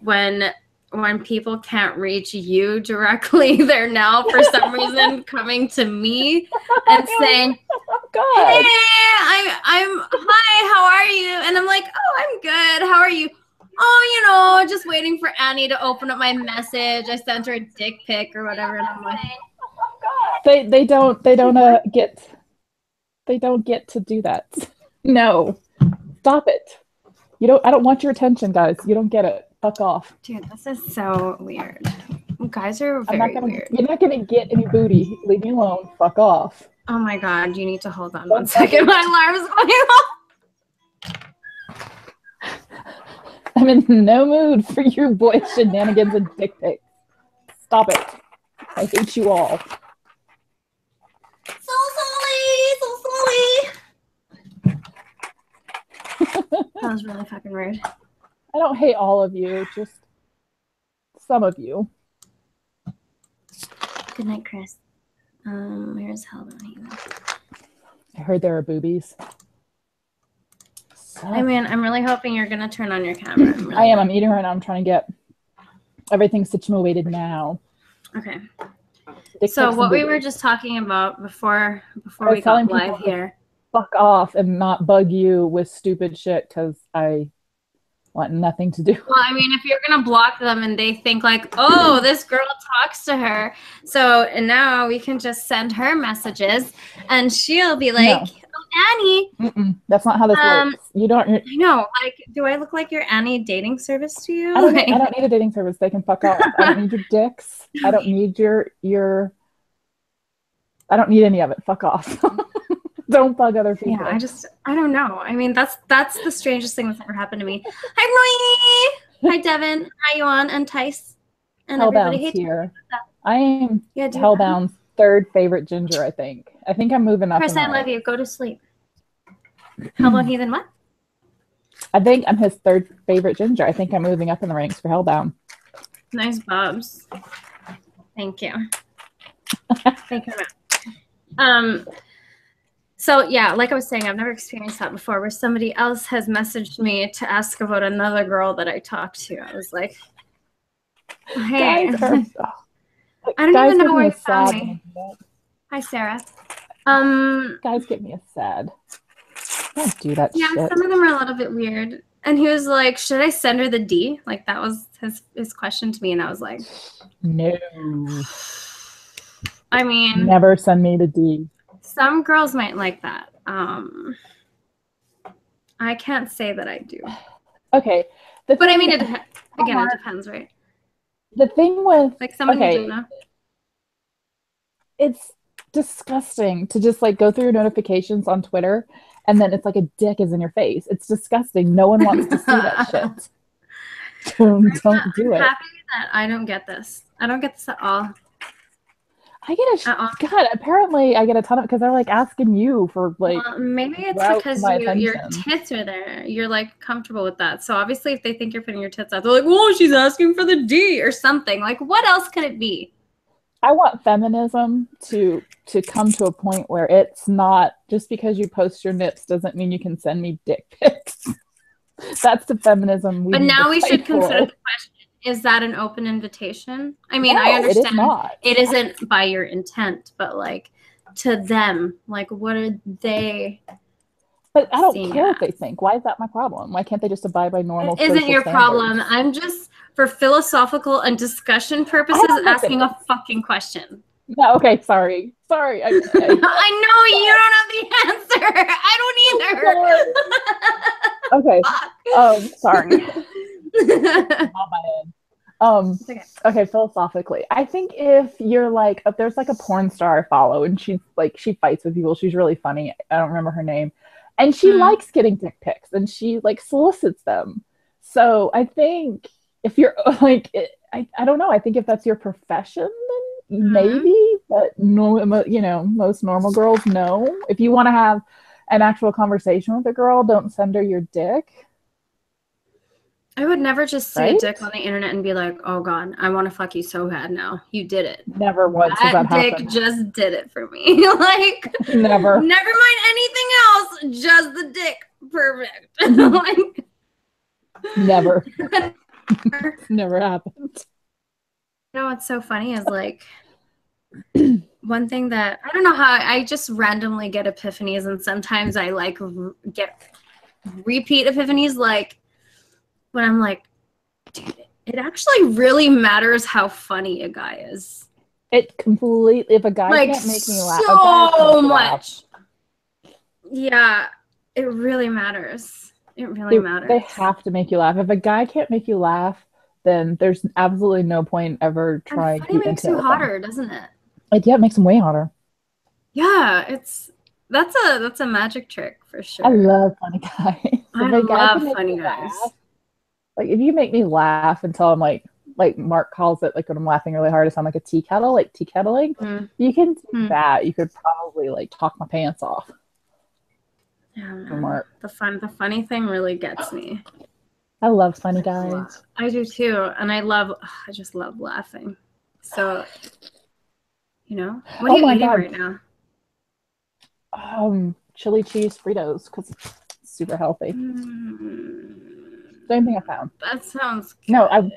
when people can't reach you directly, they're now for some reason coming to me and saying, oh, God. "Hey, I'm hi, how are you?" And I'm like, "Oh, I'm good. How are you?" "Oh, you know, just waiting for Annie to open up my message. I sent her a dick pic or whatever." And I'm like, they don't get to do that. No, stop it. I don't want your attention, guys. You don't get it. Fuck off. Dude, this is so weird. Guys are very weird. You're not gonna get any booty. Leave me alone. Fuck off. Oh my God, you need to hold on one second. My alarm's going off. I'm in no mood for your boy shenanigans and dick pics. Stop it. I hate you all. So sorry. That was really fucking rude. I don't hate all of you, just some of you. Good night, Chris. Where's Helen? I heard there are boobies. So, I mean, I'm really hoping you're gonna turn on your camera. I am. I'm eating right now. I'm trying to get everything situated now. Okay. So what we were just talking about before we got live here. Fuck off and not bug you with stupid shit because I want nothing to do. Well, I mean, if you're gonna block them and they think like, oh, this girl talks to her, so and now we can just send her messages and she'll be like, oh, Annie. That's not how this works. You don't. I know. Like, do I look like your Annie dating service to you? I don't need a dating service. They can fuck off. I don't need your dicks. I don't need your. I don't need any of it. Fuck off. Don't bug other people. Yeah, I don't know. I mean, that's the strangest thing that's ever happened to me. Hi, Roy. Hi, Devin. Hi, Yuan and Tice. And everybody. Hey, here. I am Hellbound's third favorite ginger, I think. I think I'm moving up. Chris, I love you. Go to sleep. Hellbound Heathen what? I think I'm his third favorite ginger. I think I'm moving up in the ranks for Hellbound. Nice bobs. Thank you. Thank you very much. So yeah, like I was saying, I've never experienced that before where somebody else has messaged me to ask about another girl that I talked to. I was like, hey. I don't even know where you found me. Hi, Sarah. Guys get me a sad. Don't do that shit. Yeah, some of them are a little bit weird. And he was like, should I send her the D? Like that was his question to me. And I was like, no. I mean, never send me the D. Some girls might like that. I can't say that I do. Okay. But I mean, it depends, right? The thing with like someone who doesn't know. It's disgusting to just like go through your notifications on Twitter and then it's like a dick is in your face. It's disgusting. No one wants to see that shit. Don't do it. I'm happy that I don't get this. I don't get this at all. I get God, apparently I get a ton of because they're like asking you for like maybe it's because your tits are there. You're like comfortable with that. So obviously if they think you're putting your tits out, they're like, whoa, she's asking for the D or something. Like what else could it be? I want feminism to come to a point where it's not just because you post your nips doesn't mean you can send me dick pics. That's the feminism we But now we should consider the question. Is that an open invitation? I mean, I understand it isn't by your intent, but like to them, like what are they? But I don't care what they think. Why is that my problem? Why can't they just abide by normal? It isn't your problem. I'm just for philosophical and discussion purposes asking a fucking question. No, okay, sorry. I know you don't have the answer. I don't either. Okay. Sorry. Okay, philosophically, I think if you're like, if there's like a porn star I follow and she fights with people, she's really funny. I don't remember her name, and she likes getting dick pics and she like solicits them. So I think if you're like, I don't know. I think if that's your profession, then maybe. But no, most normal girls no. If you want to have an actual conversation with a girl, don't send her your dick. I would never just see a dick on the internet and be like, oh God, I want to fuck you so bad now. You did it. Never once has that happened. That dick just did it for me. Like, never. Never mind anything else, just the dick. Perfect. Like, never. Never happened. You know what's so funny is like one thing that I don't know how I just randomly get epiphanies, and sometimes I like get repeat epiphanies, like when I'm like, dude, it actually really matters how funny a guy is. It completely, if a guy like can't make me laugh, so much. Yeah, it really matters. It really matters. They have to make you laugh. If a guy can't make you laugh, then there's absolutely no point ever trying to be makes you hotter, doesn't it? Yeah, it makes them way hotter. Yeah, that's a magic trick for sure. I love funny guys. I love funny guys. Like if you make me laugh until I'm like Mark calls it, like when I'm laughing really hard, I sound like a tea kettle, like tea kettling. You can do that. You could probably like talk my pants off. Yeah, Mark. The funny thing really gets me. I love funny guys. I do too, and I just love laughing. So, you know, what are you eating right now? Chili cheese Fritos, because it's super healthy. Same thing I found. That sounds good. No,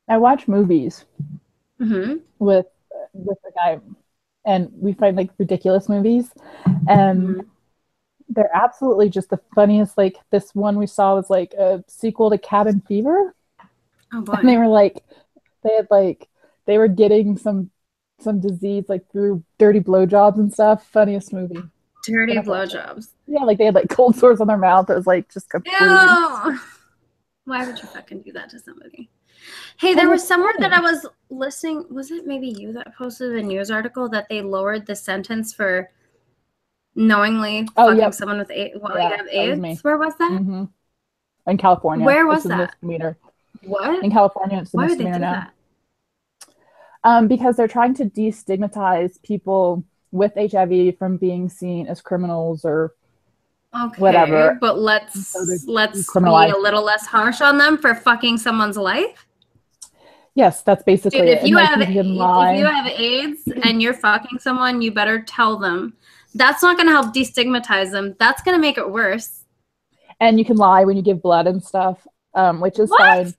I watch movies with a guy, and we find like ridiculous movies, and they're absolutely just the funniest. Like this one we saw was like a sequel to Cabin Fever. Oh boy! And they were like, they were getting some disease like through dirty blowjobs and stuff. Funniest movie. Dirty blowjobs. Yeah, like they had like cold sores on their mouth. It was like just completely. Ew! Why would you fucking do that to somebody? Hey, there was somewhere that I was listening. Was it maybe you that posted a news article that they lowered the sentence for knowingly fucking someone with AIDS? Well, you have AIDS. Where was that? In California. Where was that? Misdemeanor. What? In California, it's a misdemeanor. Why would they do that? Because they're trying to destigmatize people with HIV from being seen as criminals or whatever. But let's be a little less harsh on them for fucking someone's life. Yes, that's basically Dude, it. If you have AIDS and you're fucking someone, you better tell them. That's not going to help destigmatize them. That's going to make it worse. And you can lie when you give blood and stuff, which is fine.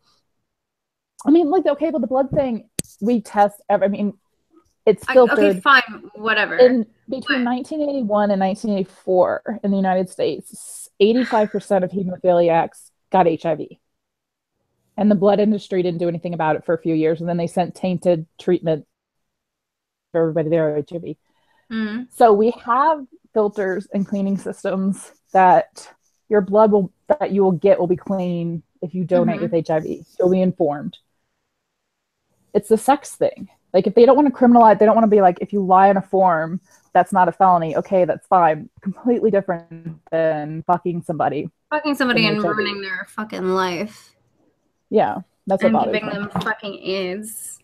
I mean, like, okay, but the blood thing, we test. I mean, it's filtered. Okay, fine, whatever. Between 1981 and 1984 in the United States, 85% of hemophiliacs got HIV. And the blood industry didn't do anything about it for a few years. And then they sent tainted treatment for everybody there with HIV. So we have filters and cleaning systems that your blood that you will get will be clean if you donate with HIV. You'll be informed. It's the sex thing. Like if they don't want to criminalize, they don't want to be like, if you lie on a form, that's not a felony. Okay, that's fine. Completely different than fucking somebody. Fucking somebody and ruining their fucking life. Yeah, that's what bothers me. And giving them fucking AIDS.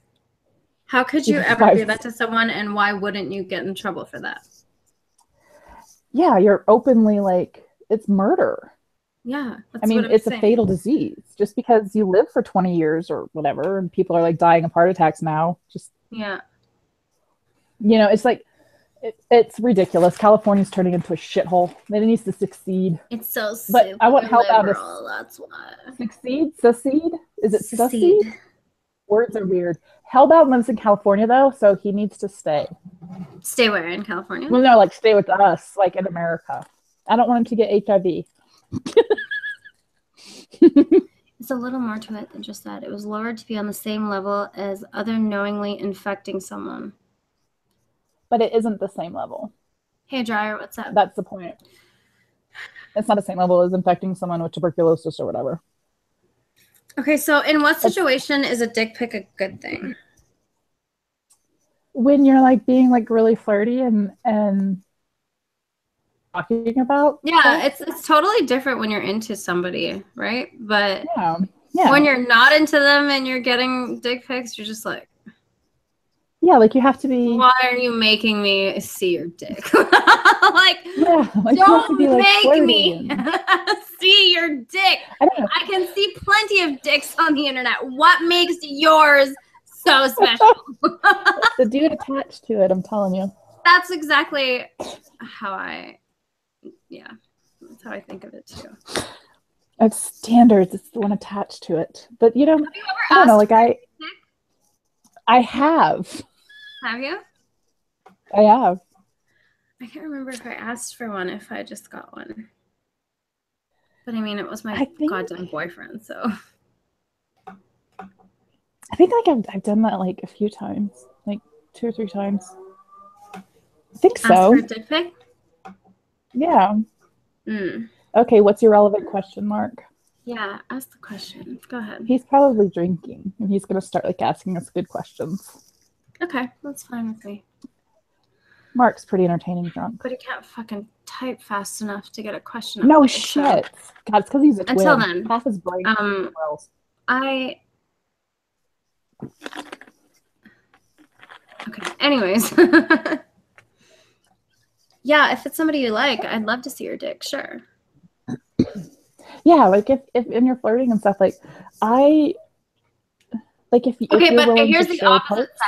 How could you ever do that to someone, and why wouldn't you get in trouble for that? Yeah, you're openly like, it's murder. Yeah. I mean, it's a fatal disease. Just because you live for 20 years or whatever, and people are like dying of heart attacks now, just. Yeah. You know, it's like, it's ridiculous. California's turning into a shithole. It needs to succeed. It's so But I want help out of that's why. Succeed? Succeed? Is it succeed? Words are weird. Hellbound lives in California, though, so he needs to stay. Stay where? In California? Well, no, like stay with us, like in America. I don't want him to get HIV. It's a little more to it than just that. It was lowered to be on the same level as other knowingly infecting someone. But it isn't the same level. Hey, Dryer, what's up? That's the point. It's not the same level as infecting someone with tuberculosis or whatever. Okay, so in what situation is a dick pic a good thing? When you're like being like really flirty and talking about stuff. It's totally different when you're into somebody, right? But yeah. When you're not into them and you're getting dick pics, you're just like, like you have to be. Why are you making me see your dick? Don't make me see your dick. I can see plenty of dicks on the internet. What makes yours so special? The dude attached to it, I'm telling you. That's exactly how that's how I think of it too. It's standards. It's the one attached to it. But you know, Have you I don't know. Like ever asked I have. Have you? I have. I can't remember if I asked for one, if I just got one. But I mean, it was my goddamn boyfriend, so. I think like I've done that like a few times, like 2 or 3 times. I think so. Ask for a dick pic? Yeah. Mm. Okay, what's your relevant question, Mark? Yeah, ask the question. Go ahead. He's probably drinking, and he's gonna start like asking us good questions. Okay, that's fine with me. Mark's pretty entertaining drunk. But he can't fucking type fast enough to get a question. No shit. So. God, it's because he's a twin. Until then, half his brain. Okay. Anyways. Yeah, if it's somebody you like, I'd love to see your dick. Sure. Yeah, like if you're flirting and stuff, like I like if okay, if you're but willing here's to the show opposite parts.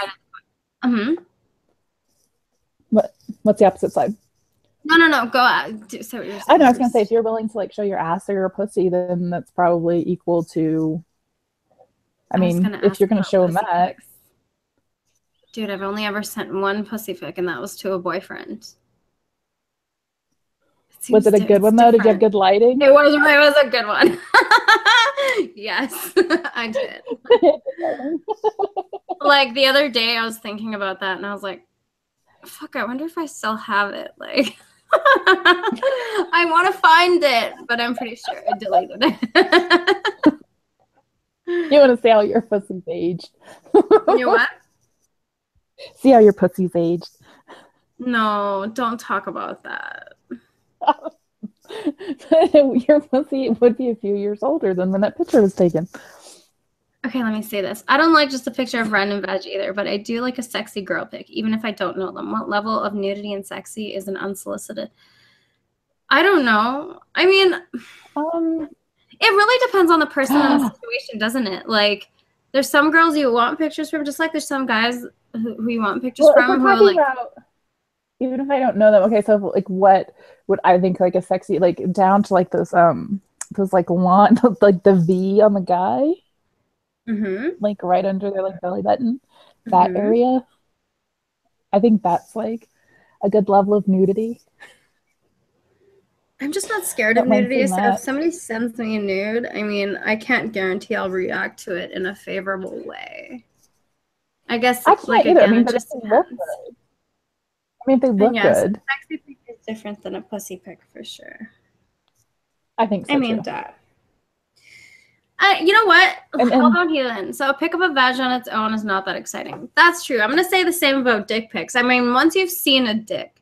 side. What's the opposite side? No. Go out. Say what you're saying. I know. I was gonna say if you're willing to like show your ass or your pussy, then that's probably equal to. I mean, if you're gonna show them that. Pics. Dude, I've only ever sent one pussy pic, and that was to a boyfriend. Was it a good one though? Did you have good lighting? It was a good one. Yes, I did. Like the other day, I was thinking about that, and I was like, "Fuck! I wonder if I still have it." Like, I want to find it, but I'm pretty sure I deleted it. You want to see how your pussy's aged? You what? See how your pussy's aged. No, don't talk about that. Your pussy would be a few years older than when that picture was taken. Okay, let me say this. I don't like just a picture of random veg either, but I do like a sexy girl pic, even if I don't know them. What level of nudity and sexy is an unsolicited? I don't know. I mean, it really depends on the person and the situation, doesn't it? Like, there's some girls you want pictures from, just like there's some guys who you want pictures from. Who are like, even if I don't know them, okay, so like what would I think like a sexy, like down to like those like lawn, like the V on the guy, like right under their like belly button, that area. I think that's like a good level of nudity. I'm just not scared of nudity. So if somebody sends me a nude, I mean, I can't guarantee I'll react to it in a favorable way. I guess I can't like either. again, I mean, it just depends. I mean, if they look good. So sexy pic is different than a pussy pic for sure. I think so. I mean, you know what? Hold on here then. So a pic of a vag on its own is not that exciting. That's true. I'm going to say the same about dick pics. I mean, once you've seen a dick,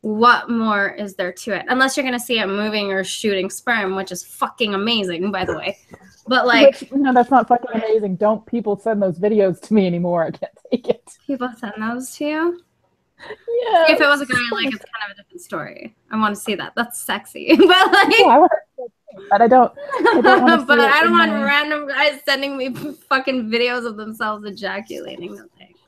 what more is there to it? Unless you're going to see it moving or shooting sperm, which is fucking amazing, by the way. But like... no, that's not fucking amazing. Don't people send those videos to me anymore. I can't take it. People send those to you? Yeah. If it was a guy I like, it's kind of a different story. I want to see that. That's sexy. But like... Yeah, but I don't want to but I don't want random guys sending me fucking videos of themselves ejaculating. No thanks.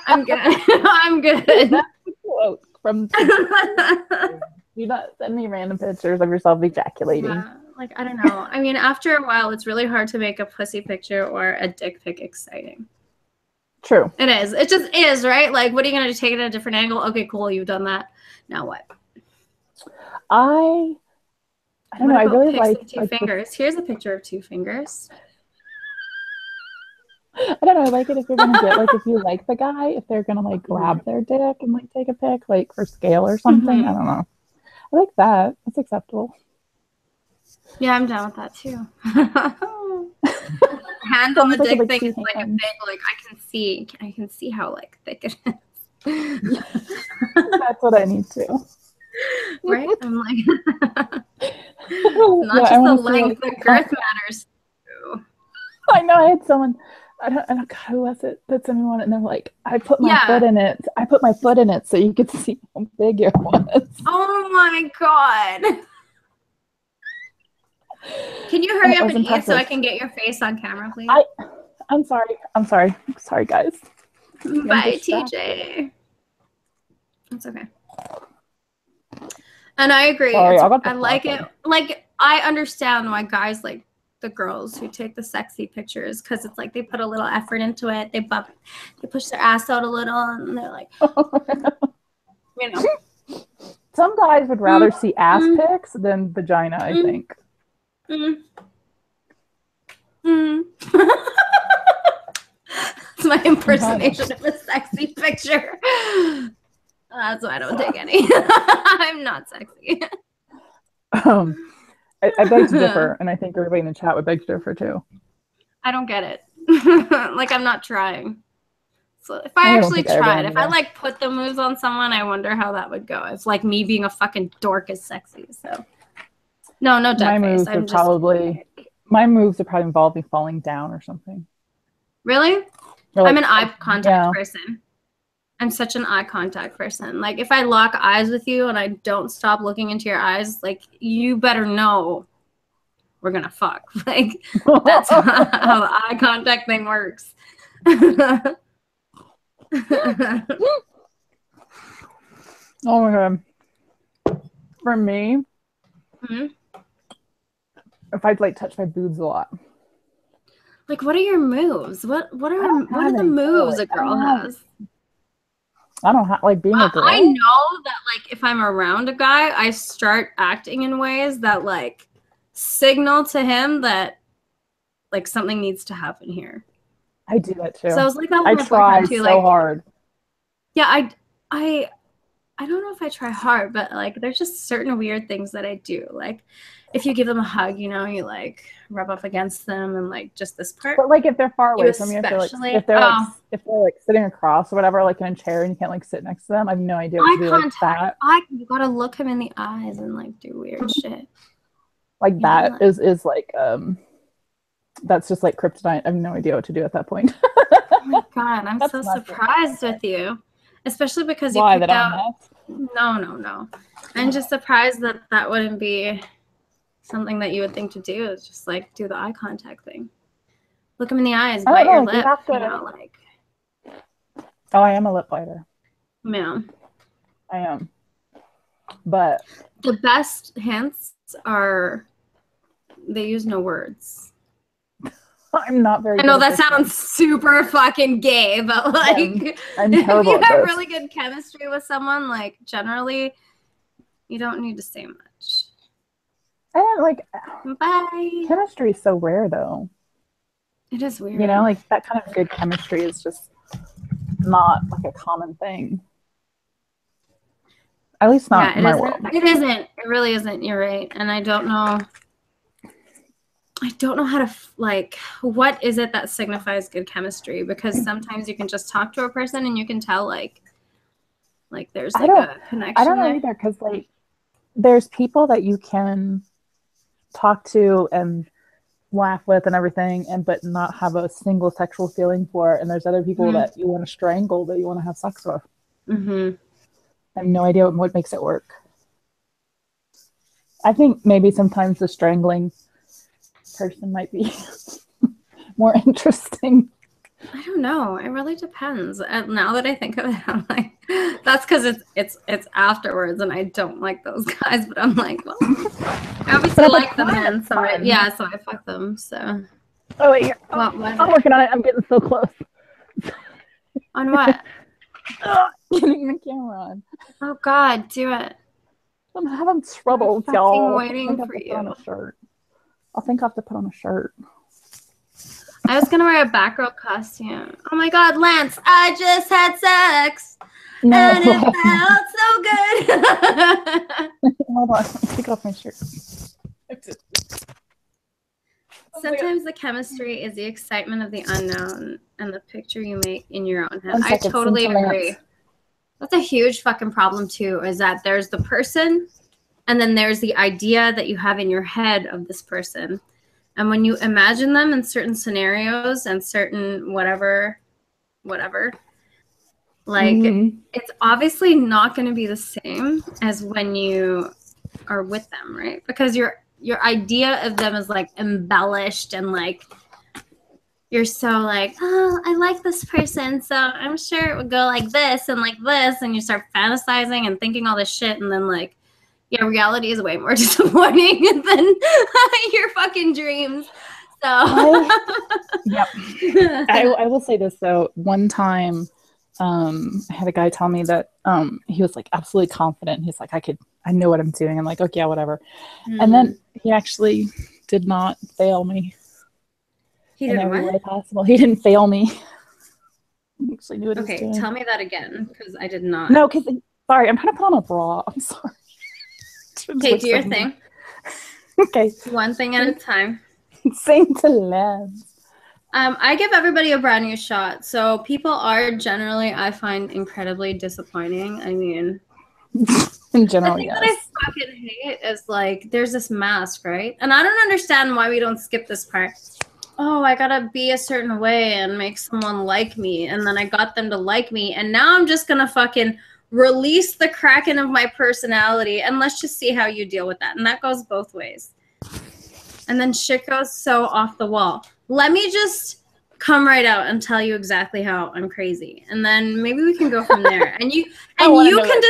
I'm good. I'm good. That's a quote from do not send me random pictures of yourself ejaculating. Yeah, like, I don't know. I mean, after a while, it's really hard to make a pussy picture or a dick pic exciting. True. It is. It just is, right? Like, what are you going to take it at a different angle? Okay, cool. You've done that. Now what? I don't know. I really like two fingers. Here's a picture of 2 fingers. I don't know. I like it if you're gonna get like if you like the guy, if they're gonna like grab their dick and like take a pic, like for scale or something. I don't know. I like that. That's acceptable. Yeah, I'm down with that too. Hands on the dick thing is like a big, like I can see how like thick it is. That's what I need to. Right? I'm like not just the length, the girth matters too. I know. I had someone. I don't know who was it that sent me one, and they're like, I put my foot in it. I put my foot in it so you could see how big it was. Oh my god! Can you hurry up and eat so I can get your face on camera, please? I'm sorry. I'm sorry, guys. Bye, TJ. That's okay. And I agree. Sorry, I like it. Like, I understand why guys like the girls who take the sexy pictures, because it's like they put a little effort into it. They push their ass out a little, and they're like, you know. Some guys would rather see ass pics than vagina, I think. It's my impersonation of a sexy picture. That's why I don't take any. I'm not sexy. I beg to differ, and I think everybody in the chat would beg to differ too. I don't get it. Like, I'm not trying. So if I actually tried, if I like put the moves on someone, I wonder how that would go. It's like me being a fucking dork is sexy. So no dead face. My moves would probably involve me falling down or something. Really? Like, I'm an eye contact person. I'm such an eye contact person. Like, if I lock eyes with you and I don't stop looking into your eyes, like, you better know we're gonna fuck. Like, that's how the eye contact thing works. Oh my god. For me, if I'd like touch my boobs a lot. Like, what are your moves? What are the moves a girl has? I don't have, like, being a girl. I know that, like, if I'm around a guy, I start acting in ways that, like, signal to him that, like, something needs to happen here. I do that too. So I was like, that I try so like, hard. Yeah, I don't know if I try hard, but like, there's just certain weird things that I do. Like, if you give them a hug, you know, you like rub up against them and like just this part. But like, if they're far away from you, if they're like sitting across or whatever, like in a chair, and you can't like sit next to them, I have no idea what to do. Like that. You gotta look him in the eyes and like do weird shit. Like that is like that's just like kryptonite. I have no idea what to do at that point. Oh my god, I'm so surprised with you, especially because you picked out. No. I'm just surprised that that wouldn't be something that you would think to do. Is just like do the eye contact thing. Look him in the eyes, bite your lip. You know, like. Oh, I am a lip biter. Yeah. I am. But the best hints are they use no words. I'm not very. I know that sounds super fucking gay, but like, I'm terrible if you have really good chemistry with someone, like generally, you don't need to say much. I don't like. Bye. Chemistry is so rare, though. It is weird. You know, like that kind of good chemistry is just not like a common thing. At least not in my world. It isn't. It really isn't. You're right. And I don't know how to, like, what is it that signifies good chemistry? Because sometimes you can just talk to a person and you can tell, like there's like a connection. I don't know either, because, like, there's people that you can talk to and laugh with and everything, but not have a single sexual feeling for. And there's other people that you want to strangle, that you want to have sex with. Mm-hmm. I have no idea what makes it work. I think maybe sometimes the strangling person might be more interesting. I don't know. It really depends. And now that I think of it, I'm like, that's because it's afterwards, and I don't like those guys. But I'm like, well, I obviously like the men, so so I fuck them. So. Oh wait, here. I'm working on it. I'm getting so close. On what? Getting the camera on. Oh God, do it. I'm having trouble, y'all. Waiting for you. On a shirt. I think I have to put on a shirt. I was gonna wear a Batgirl costume. Oh my God, Lance! I just had sex, and it felt so good. Hold on, take off my shirt. Sometimes the chemistry is the excitement of the unknown and the picture you make in your own head. I totally agree. That's a huge fucking problem too, is that there's the person and then there's the idea that you have in your head of this person. And when you imagine them in certain scenarios and certain whatever, like it's obviously not going to be the same as when you are with them, right? Because your idea of them is like embellished and like you're so like, oh, I like this person, so I'm sure it would go like this, and you start fantasizing and thinking all this shit, and then like, yeah, reality is way more disappointing fucking dreams. So yep. I will say this though. One time, I had a guy tell me that he was like absolutely confident. He's like, I know what I'm doing. I'm like, okay, yeah, whatever. And then he actually did not fail me. He did in every what? way possible. He didn't fail me. He actually knew what he was doing. Okay, tell me that again, because I did not. No, because sorry, I'm trying to put on a bra. I'm sorry. Okay, do your thing. Okay. One thing at a time. Same to Lance. I give everybody a brand new shot. So people are generally, I find, incredibly disappointing. I mean, in general, the thing yes. that I fucking hate is like, there's this mask, right? And I don't understand why we don't skip this part. Oh, I gotta be a certain way and make someone like me. And then I got them to like me. And now I'm just gonna fucking release the kraken of my personality. And let's just see how you deal with that. And that goes both ways. And then shit goes so off the wall. Let me just come right out and tell you exactly how I'm crazy. And then maybe we can go from there. And you can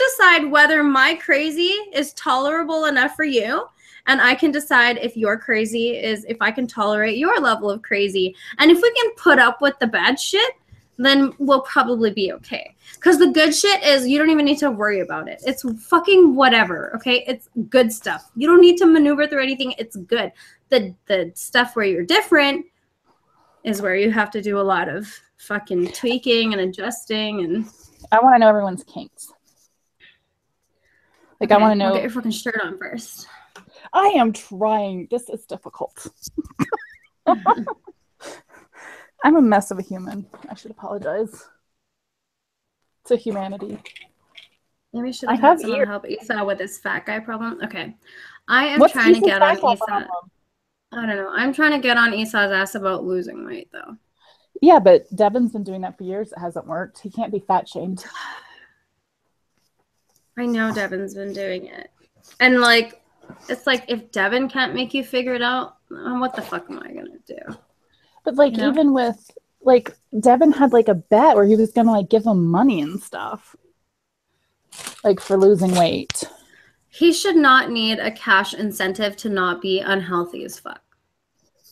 decide whether my crazy is tolerable enough for you. And I can decide if your crazy is, if I can tolerate your level of crazy. And if we can put up with the bad shit, then we'll probably be okay. Because the good shit is you don't even need to worry about it. It's fucking whatever, okay? It's good stuff. You don't need to maneuver through anything. It's good. The stuff where you're different is where you have to do a lot of fucking tweaking and adjusting. And I want to know everyone's kinks. Like, okay, I want to know. Get your fucking shirt on first. I am trying. This is difficult. I'm a mess of a human. I should apologize to humanity. Maybe should have had someone help Esau with his fat guy problem. Okay. I am trying to get on Esau. I don't know. I'm trying to get on Esau's ass about losing weight, though. Yeah, but Devin's been doing that for years. It hasn't worked. He can't be fat shamed. I know Devin's been doing it. And, like, it's like, if Devin can't make you figure it out, what the fuck am I going to do? But, like, you know? Even with, like, Devin had, like, a bet where he was going to, like, give him money and stuff. Like, for losing weight. He should not need a cash incentive to not be unhealthy as fuck.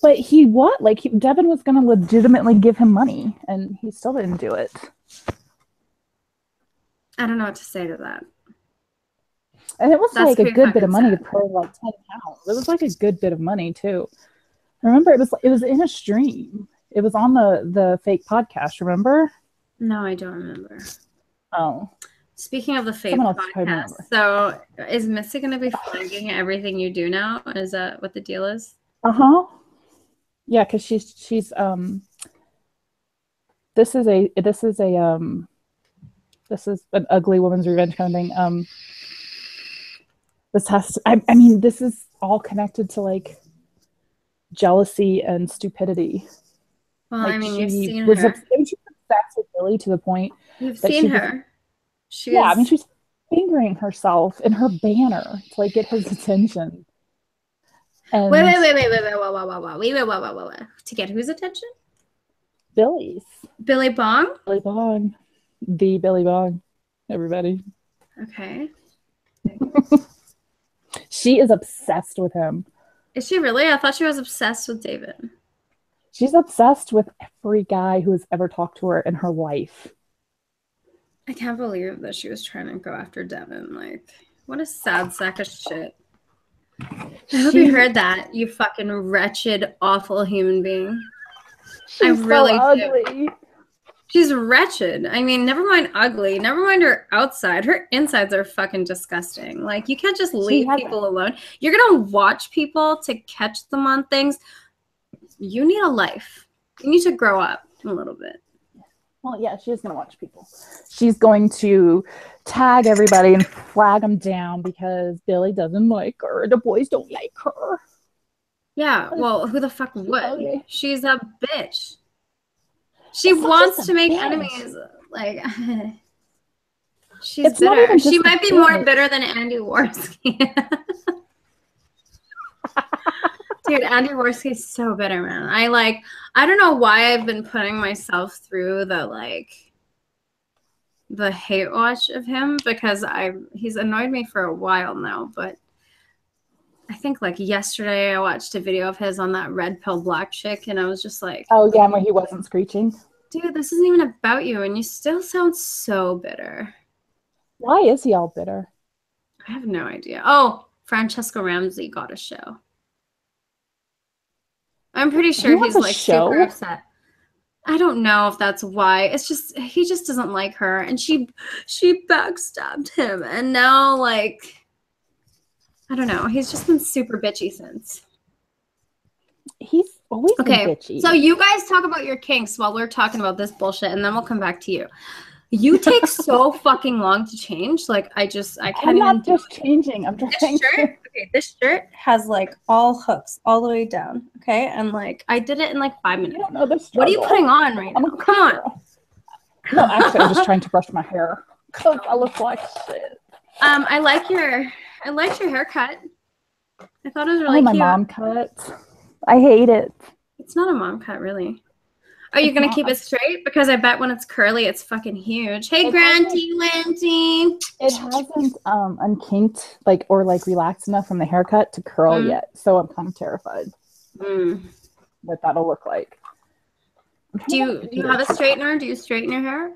But he what? Like, Devin was going to legitimately give him money, and he still didn't do it. I don't know what to say to that. And it was like a good bit of money per like 10 pounds. It was like a good bit of money too. I remember it was in a stream. It was on the fake podcast, remember? No, I don't remember. Oh. Speaking of the fake podcast, so is Missy going to be flagging everything you do now? Is that what the deal is? Uh-huh. Yeah, because she's this is an ugly woman's revenge kind of thing. This has to, I mean, this is all connected to like jealousy and stupidity. Well, like, I mean, you've seen her. She was obsessed with Billy to the point. You've seen her. I mean, she's fingering herself in her banner to like get his attention. And wait. To get whose attention? Billy's. Billy Bong? Billy Bong. The Billy Bong. Everybody. Okay. She is obsessed with him. Is she really? I thought she was obsessed with David. She's obsessed with every guy who has ever talked to her in her life. I can't believe that she was trying to go after Devin. Like, what a sad sack of shit. I hope you heard that, you fucking wretched, awful human being. She's really so ugly. She's wretched. I mean, never mind ugly. Never mind her outside. Her insides are fucking disgusting. Like, you can't just leave people alone. You're going to watch people to catch them on things. You need a life. You need to grow up a little bit. Well, yeah, she is going to watch people. She's going to tag everybody and flag them down because Billy doesn't like her. The boys don't like her. Yeah, well, who the fuck would? Ugly. She's a bitch. She wants to make enemies. Like, she's bitter. She might be more bitter than Andy Worski. Dude, Andy Worski's so bitter, man. I don't know why I've been putting myself through the hate watch of him because he's annoyed me for a while now, but I think think like yesterday I watched a video of his on that red pill black chick, and I was just like, oh yeah, where he wasn't screeching. dude, this isn't even about you, and you still sound so bitter. Why is he all bitter? I have no idea. Oh, Francesco Ramsey got a show. I'm pretty sure he's like super upset. I don't know if that's why. It's just he just doesn't like her, and she backstabbed him, and now like I don't know. He's just been super bitchy since. He's always been bitchy. So you guys talk about your kinks while we're talking about this bullshit, and then we'll come back to you. You take so fucking long to change. Like I can't. I'm not just changing. I'm trying. This shirt has like all hooks all the way down. Okay, and like I did it in like 5 minutes. You don't know the struggle. What are you putting on right now? Come on. No, actually, I'm just trying to brush my hair because I look like shit. I liked your haircut. I thought it was really cute. My mom cut. I hate it. It's not a mom cut, really. Are you going to keep it straight? Because I bet when it's curly, it's fucking huge. Hey, Granty Lanty. It hasn't unkinked or relaxed enough from the haircut to curl yet. So I'm kind of terrified what that'll look like. Do you have a straightener? Do you straighten your hair?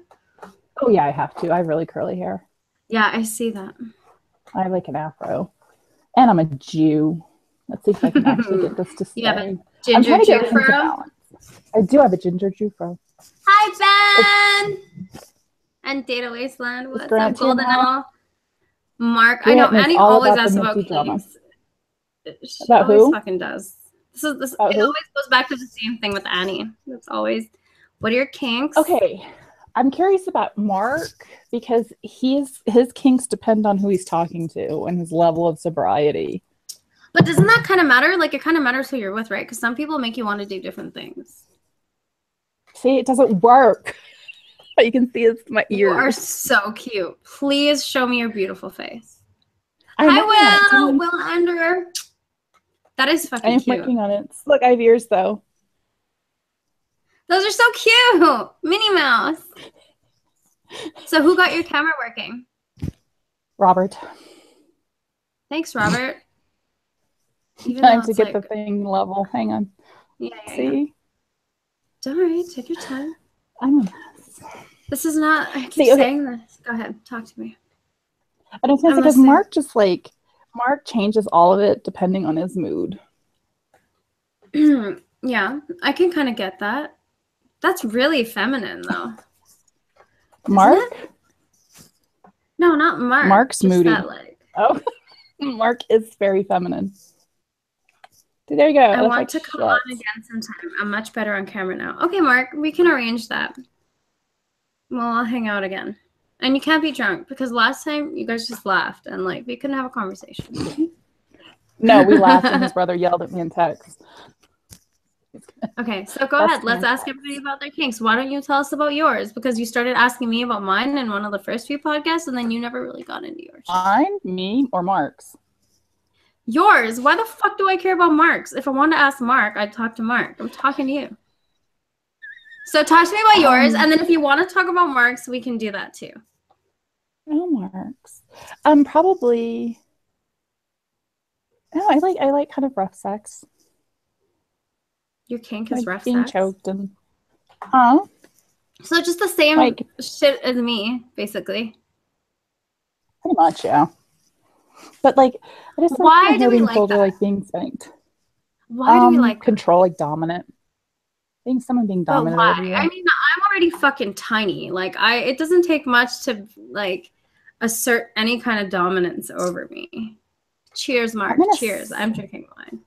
Oh, yeah, I have to. I have really curly hair. Yeah, I see that. I have like an afro. And I'm a Jew. Let's see if I can actually get this to stay. You have a ginger Jew fro? I do have a ginger Jew fro. Hi, Ben! And Data Wasteland. What's up, Golden Owl? Mark. I know, Annie always asks about kinks. She always fucking does. It always goes back to the same thing with Annie. It's always, what are your kinks? Okay. I'm curious about Mark because his kinks depend on who he's talking to and his level of sobriety. But doesn't that kind of matter? Like, it kind of matters who you're with, right? Because some people make you want to do different things. See, it doesn't work. You can see it's my ears. You are so cute. Please show me your beautiful face. Hi, Will Under. That is fucking cute. I am working on it. Look, I have ears, though. Those are so cute. Minnie Mouse. So who got your camera working? Robert. Thanks, Robert. Time to get the thing level. Hang on. Yeah. See? Don't worry. Take your time. I'm a mess. This is not. I keep saying this. Go ahead. Talk to me. I don't think because Mark Mark changes all of it depending on his mood. Yeah, I can kind of get that. That's really feminine, though. Mark? No, not Mark. Mark's moody. Oh, Mark is very feminine. There you go. I want to come on again sometime. I'm much better on camera now. Okay, Mark, we can arrange that. Well, I'll hang out again. And you can't be drunk because last time you guys just laughed and like we couldn't have a conversation. No, we laughed and his brother yelled at me in text. Okay, so go ahead. Let's ask everybody about their kinks. Why don't you tell us about yours? Because you started asking me about mine in one of the first few podcasts and then you never really got into yours. Mine, me, or Mark's? Yours. Why the fuck do I care about Mark's? If I wanted to ask Mark, I'd talk to Mark. I'm talking to you. So talk to me about yours, and then if you want to talk about Mark's, we can do that too. No Mark's. Probably. No, I like kind of rough sex. Your kink is rough being sex? Choked and. So just the same shit as me, basically. Pretty much, yeah. But I just why do we like that? Being spanked. Why do we like control, dominant? Being someone being dominant. But why? I mean, I'm already fucking tiny. It doesn't take much to assert any kind of dominance over me. Cheers, Mark. Cheers. I'm drinking wine.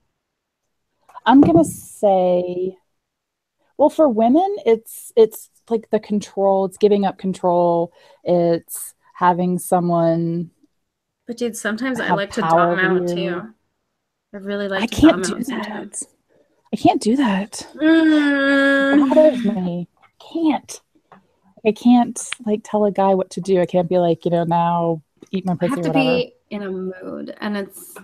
I'm gonna say, well, for women, it's like the control. It's giving up control. It's having someone. But dude, sometimes I like to dom out too. I really like to dom out sometimes. I can't do that. It bothers me. I can't tell a guy what to do. I can't be now eat my pussy or whatever. I have to be in a mood, and it's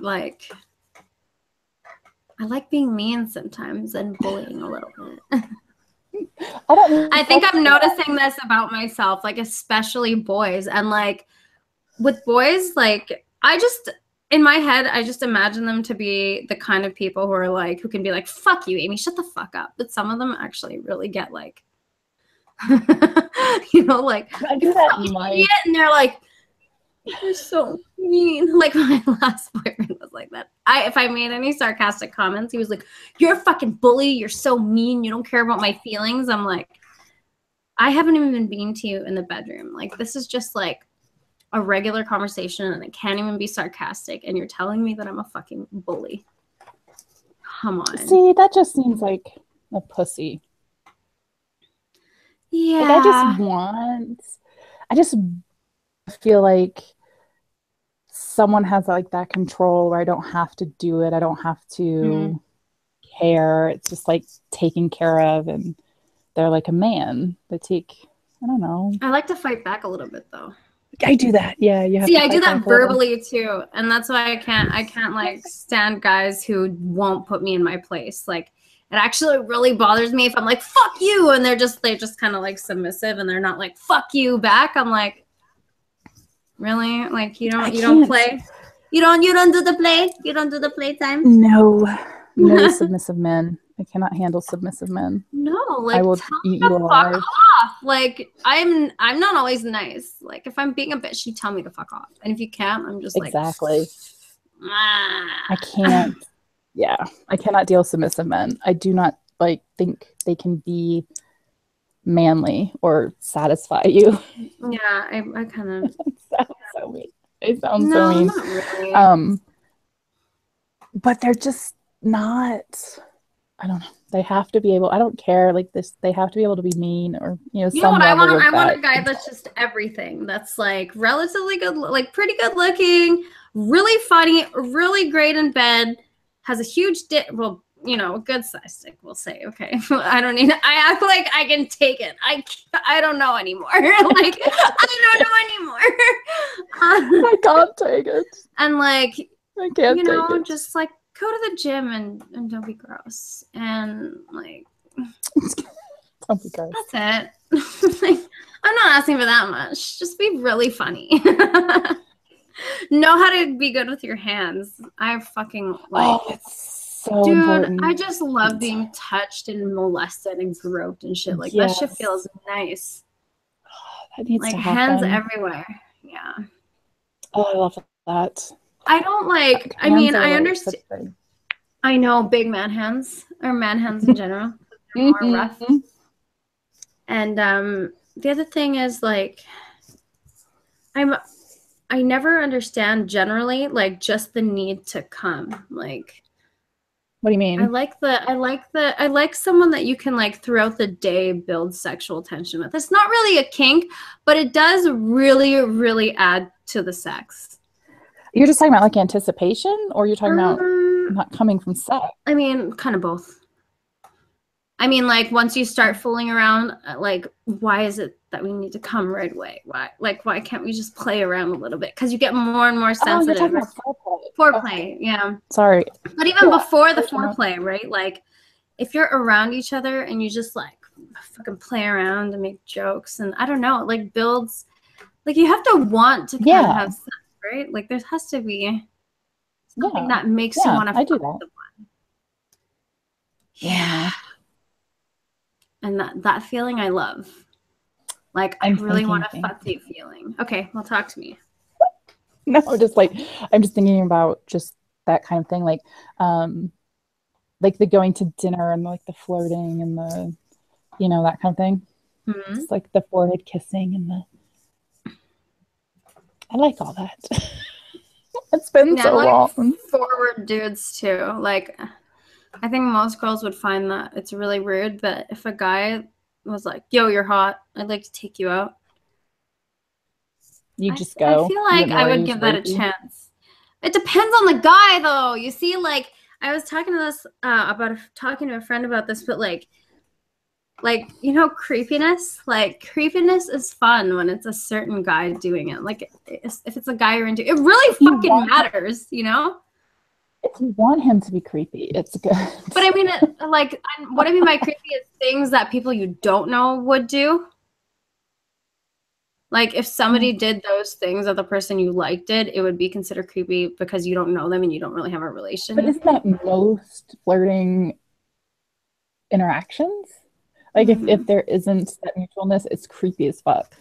I like being mean sometimes and bullying a little bit. I think I'm noticing this about myself, especially boys. And with boys, in my head, I just imagine them to be the kind of people who are like, who can be like, fuck you, Amy, shut the fuck up. But some of them actually really get like, you know, like, I do that in my... and they're like, you're so mean. Like my last boyfriend was like that. If I made any sarcastic comments, he was like, you're a fucking bully. You're so mean. You don't care about my feelings. I'm like, I haven't even been to you in the bedroom. Like, this is just like a regular conversation and it can't even be sarcastic. And you're telling me that I'm a fucking bully. Come on. See, that just seems like a pussy. Yeah. Like, I just feel like someone has like that control where I don't have to do it. I don't have to care. It's just like taken care of, and they're like a man. They take, I don't know. I like to fight back a little bit though. I do that. Yeah, you have See, to I do that verbally too, and that's why I can't like stand guys who won't put me in my place. Like, it actually really bothers me if I'm like fuck you, and they're just kind of like submissive, and they're not like fuck you back. I'm like, really? Like, you don't play? You don't do the play? You don't do the playtime? No submissive men. I cannot handle submissive men. No, like, I will eat you alive. Fuck off. Like, I'm not always nice. Like, if I'm being a bitch, you tell me to fuck off. And if you can't, I'm just exactly. Like, ah. I can't. Yeah, I cannot deal with submissive men. I do not like think they can be manly or satisfy you. Yeah, I kind of. So mean. It sounds so mean. Not really. But they're just not. I don't know. They have to be able. I don't care. Like this, they have to be able to be mean, or you know what I want? I want a guy that's just everything. That's like relatively good, like pretty good looking, really funny, really great in bed, has a huge dick. Well, you know, a good size dick, we'll say. Okay, I don't need. I act like I can take it. I don't know anymore. Like, I don't know anymore. I can't take it. And like, I can't. You know, just like go to the gym and don't be gross. And like, don't be gross. That's it. Like, I'm not asking for that much. Just be really funny. Know how to be good with your hands. I fucking like. Oh, it's so dude, important. I just love being touched and molested and groped and shit. Like, that shit feels nice. That needs like to happen. hands everywhere. Yeah. Oh, I love that. I don't like. I mean, I understand. I know big man hands, or man hands in general. They're more rough. And the other thing is like, I never understand generally like just the need to come. Like, what do you mean? I like someone that you can like throughout the day build sexual tension with. It's not really a kink, but it does really, really add to the sex. You're just talking about like anticipation, or you're talking about not coming from sex? I mean, kind of both. I mean, like, once you start fooling around, like, why is it that we need to come right away? Why can't we just play around a little bit? Because you get more and more sensitive. Oh, you're talking about foreplay, yeah. Sorry. But even before the foreplay, right? Like, if you're around each other and you just, like, fucking play around and make jokes, and I don't know, it, like, builds, like, you have to want to kind of have sex, right? Like, there has to be something that makes you want to fuck someone. Yeah. And that feeling I love. Like, I really want to fuck you feeling. Okay, well, talk to me. No, just like, I'm just thinking about just that kind of thing. Like the going to dinner and like the flirting and the, you know, that kind of thing. Mm-hmm. It's like the forehead kissing and the, I like all that. It's been so long. Forward dudes too. Like, I think most girls would find that it's really rude, but if a guy was like, yo, you're hot, I'd like to take you out. You just go. I feel like I would give that a chance. It depends on the guy, though. You see, like, I was talking to a friend about this, but like, you know, creepiness? Like, creepiness is fun when it's a certain guy doing it. Like, if it's a guy you're into, it really fucking matters, you know? If you want him to be creepy, it's good. But I mean, what I mean by creepy is things that people you don't know would do. Like if somebody did those things that the person you like did, it would be considered creepy because you don't know them and you don't really have a relation. But isn't that most flirting interactions? Like if there isn't that mutualness, it's creepy as fuck.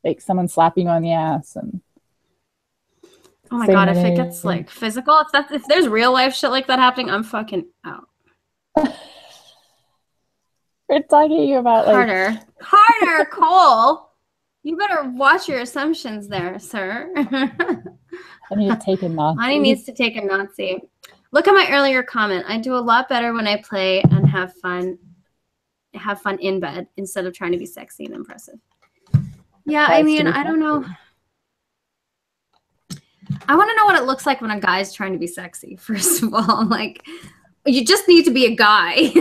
Like someone slapping you on the ass and oh my God, if it gets like physical, if there's real life shit like that happening, I'm fucking out. We're talking about Carter. Carter Cole. You better watch your assumptions there, sir. I need to take a Nazi. Lonnie needs to take a Nazi. Look at my earlier comment. I do a lot better when I play and have fun in bed instead of trying to be sexy and impressive. Yeah, I mean, I don't know. I want to know what it looks like when a guy's trying to be sexy, first of all. Like, you just need to be a guy.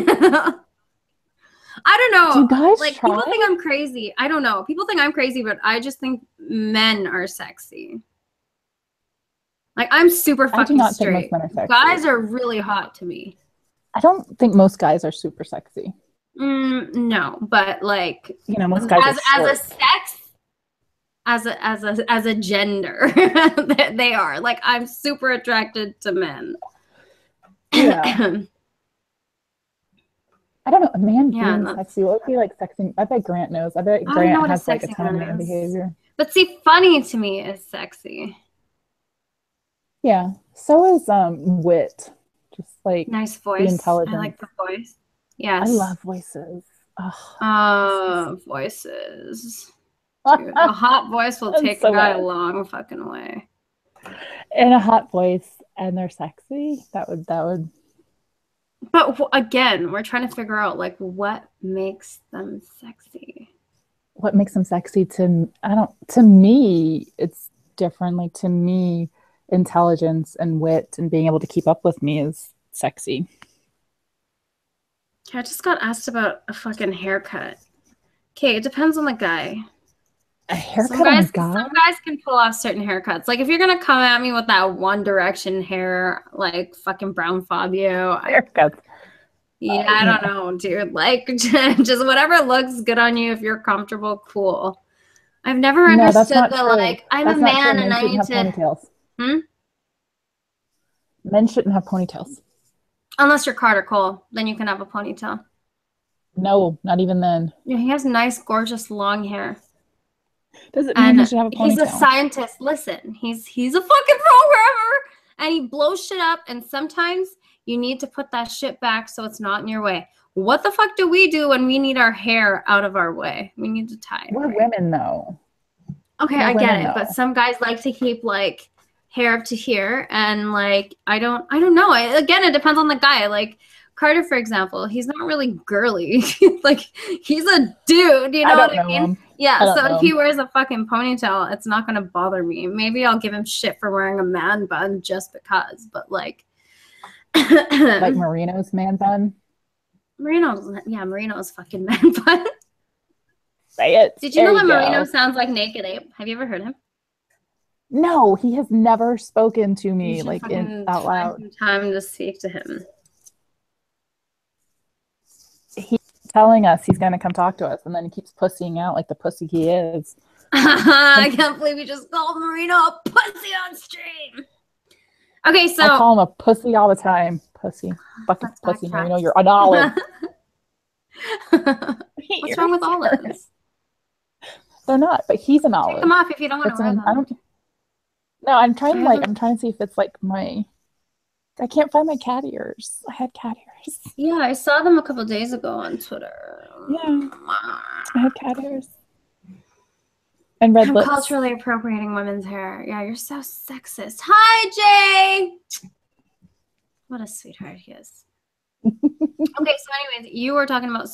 I don't know. Do guys like try? People think I'm crazy. I don't know. People think I'm crazy, but I just think men are sexy. Like I'm super fucking straight. Guys are really hot to me. I don't think most guys are super sexy. No, but like most guys as a gender, they are. Like I'm super attracted to men. Yeah. I don't know. A man being sexy. What would be like sexy? I bet Grant knows. I bet Grant has like a ton of man behavior. But see, funny to me is sexy. Yeah. So is wit. Just like nice voice. The intelligence. I like the voice. Yes. I love voices. Oh, voices. Dude, a hot voice will take a guy a long fucking way. And a hot voice and they're sexy. That would. But again, we're trying to figure out like what makes them sexy. What makes them sexy to me, it's different. Like to me, intelligence and wit and being able to keep up with me is sexy. I just got asked about a fucking haircut. Okay, it depends on the guy. A haircut on a guy? Some guys can pull off certain haircuts. Like if you're gonna come at me with that One Direction hair, like fucking Brown Fabio. Haircuts. Yeah, I don't know, dude. Like just whatever looks good on you if you're comfortable, cool. I've never understood the like I'm a man and I need to ponytails. Men shouldn't have ponytails. Unless you're Carter Cole, then you can have a ponytail. No, not even then. Yeah, he has nice, gorgeous, long hair. Does it mean he should have a ponytail? He's a scientist. Listen, he's a fucking programmer, and he blows shit up. And sometimes you need to put that shit back so it's not in your way. What the fuck do we do when we need our hair out of our way? We need to tie it. We're women, though. Okay, I get it, but some guys like to keep like hair up to here, and like I don't know. Again, it depends on the guy. Like Carter, for example, he's not really girly. Like he's a dude, you know what I mean? Yeah, so if he wears a fucking ponytail, it's not gonna bother me. Maybe I'll give him shit for wearing a man bun just because, but like like Marino's man bun. Marino's fucking man bun. Say it. Did you know that Marino sounds like Naked Ape? Have you ever heard him? No, he has never spoken to me like out loud. Time to speak to him. He's telling us he's going to come talk to us, and then he keeps pussying out like the pussy he is. I can't believe we just called Marino a pussy on stream. Okay, so I call him a pussy all the time. Pussy, fucking pussy, Marino. You're an olive. What's wrong with olives? They're not, but he's an olive. Take them off if you don't want to wear them. No, I'm trying to see if it's like I can't find my cat ears. I had cat ears. Yeah, I saw them a couple days ago on Twitter. Yeah, I had cat ears. And red lips. Culturally appropriating women's hair. Yeah, you're so sexist. Hi, Jay! What a sweetheart he is. Okay, so anyways, you were talking about,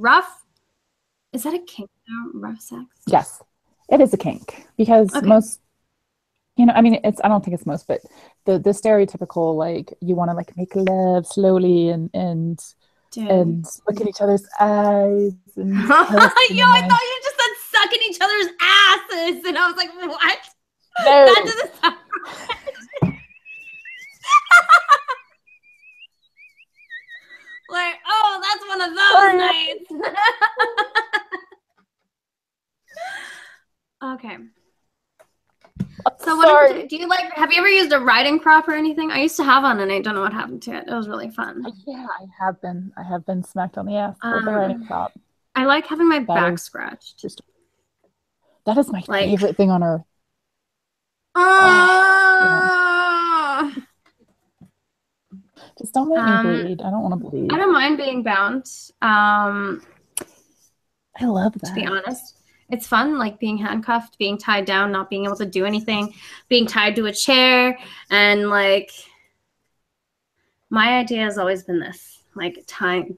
rough, is that a kink now? Rough sex? Yes, it is a kink. Because most, I mean, I don't think it's most, but the stereotypical, like, you want to, like, make love slowly and look at each other's eyes. And Yo, I thought you just said sucking each other's asses. And I was like, what? No. That doesn't sound right. Like, oh, that's one of those nights. do you like, have you ever used a riding crop or anything? I used to have one and I don't know what happened to it. It was really fun. Yeah, I have been smacked on the ass with the riding crop. I like having my back scratched. That is my favorite thing on earth. Just don't make me bleed. I don't want to bleed. I don't mind being bound. I love that. To be honest. It's fun, like being handcuffed, being tied down, not being able to do anything, being tied to a chair. And like, my idea has always been this, like tying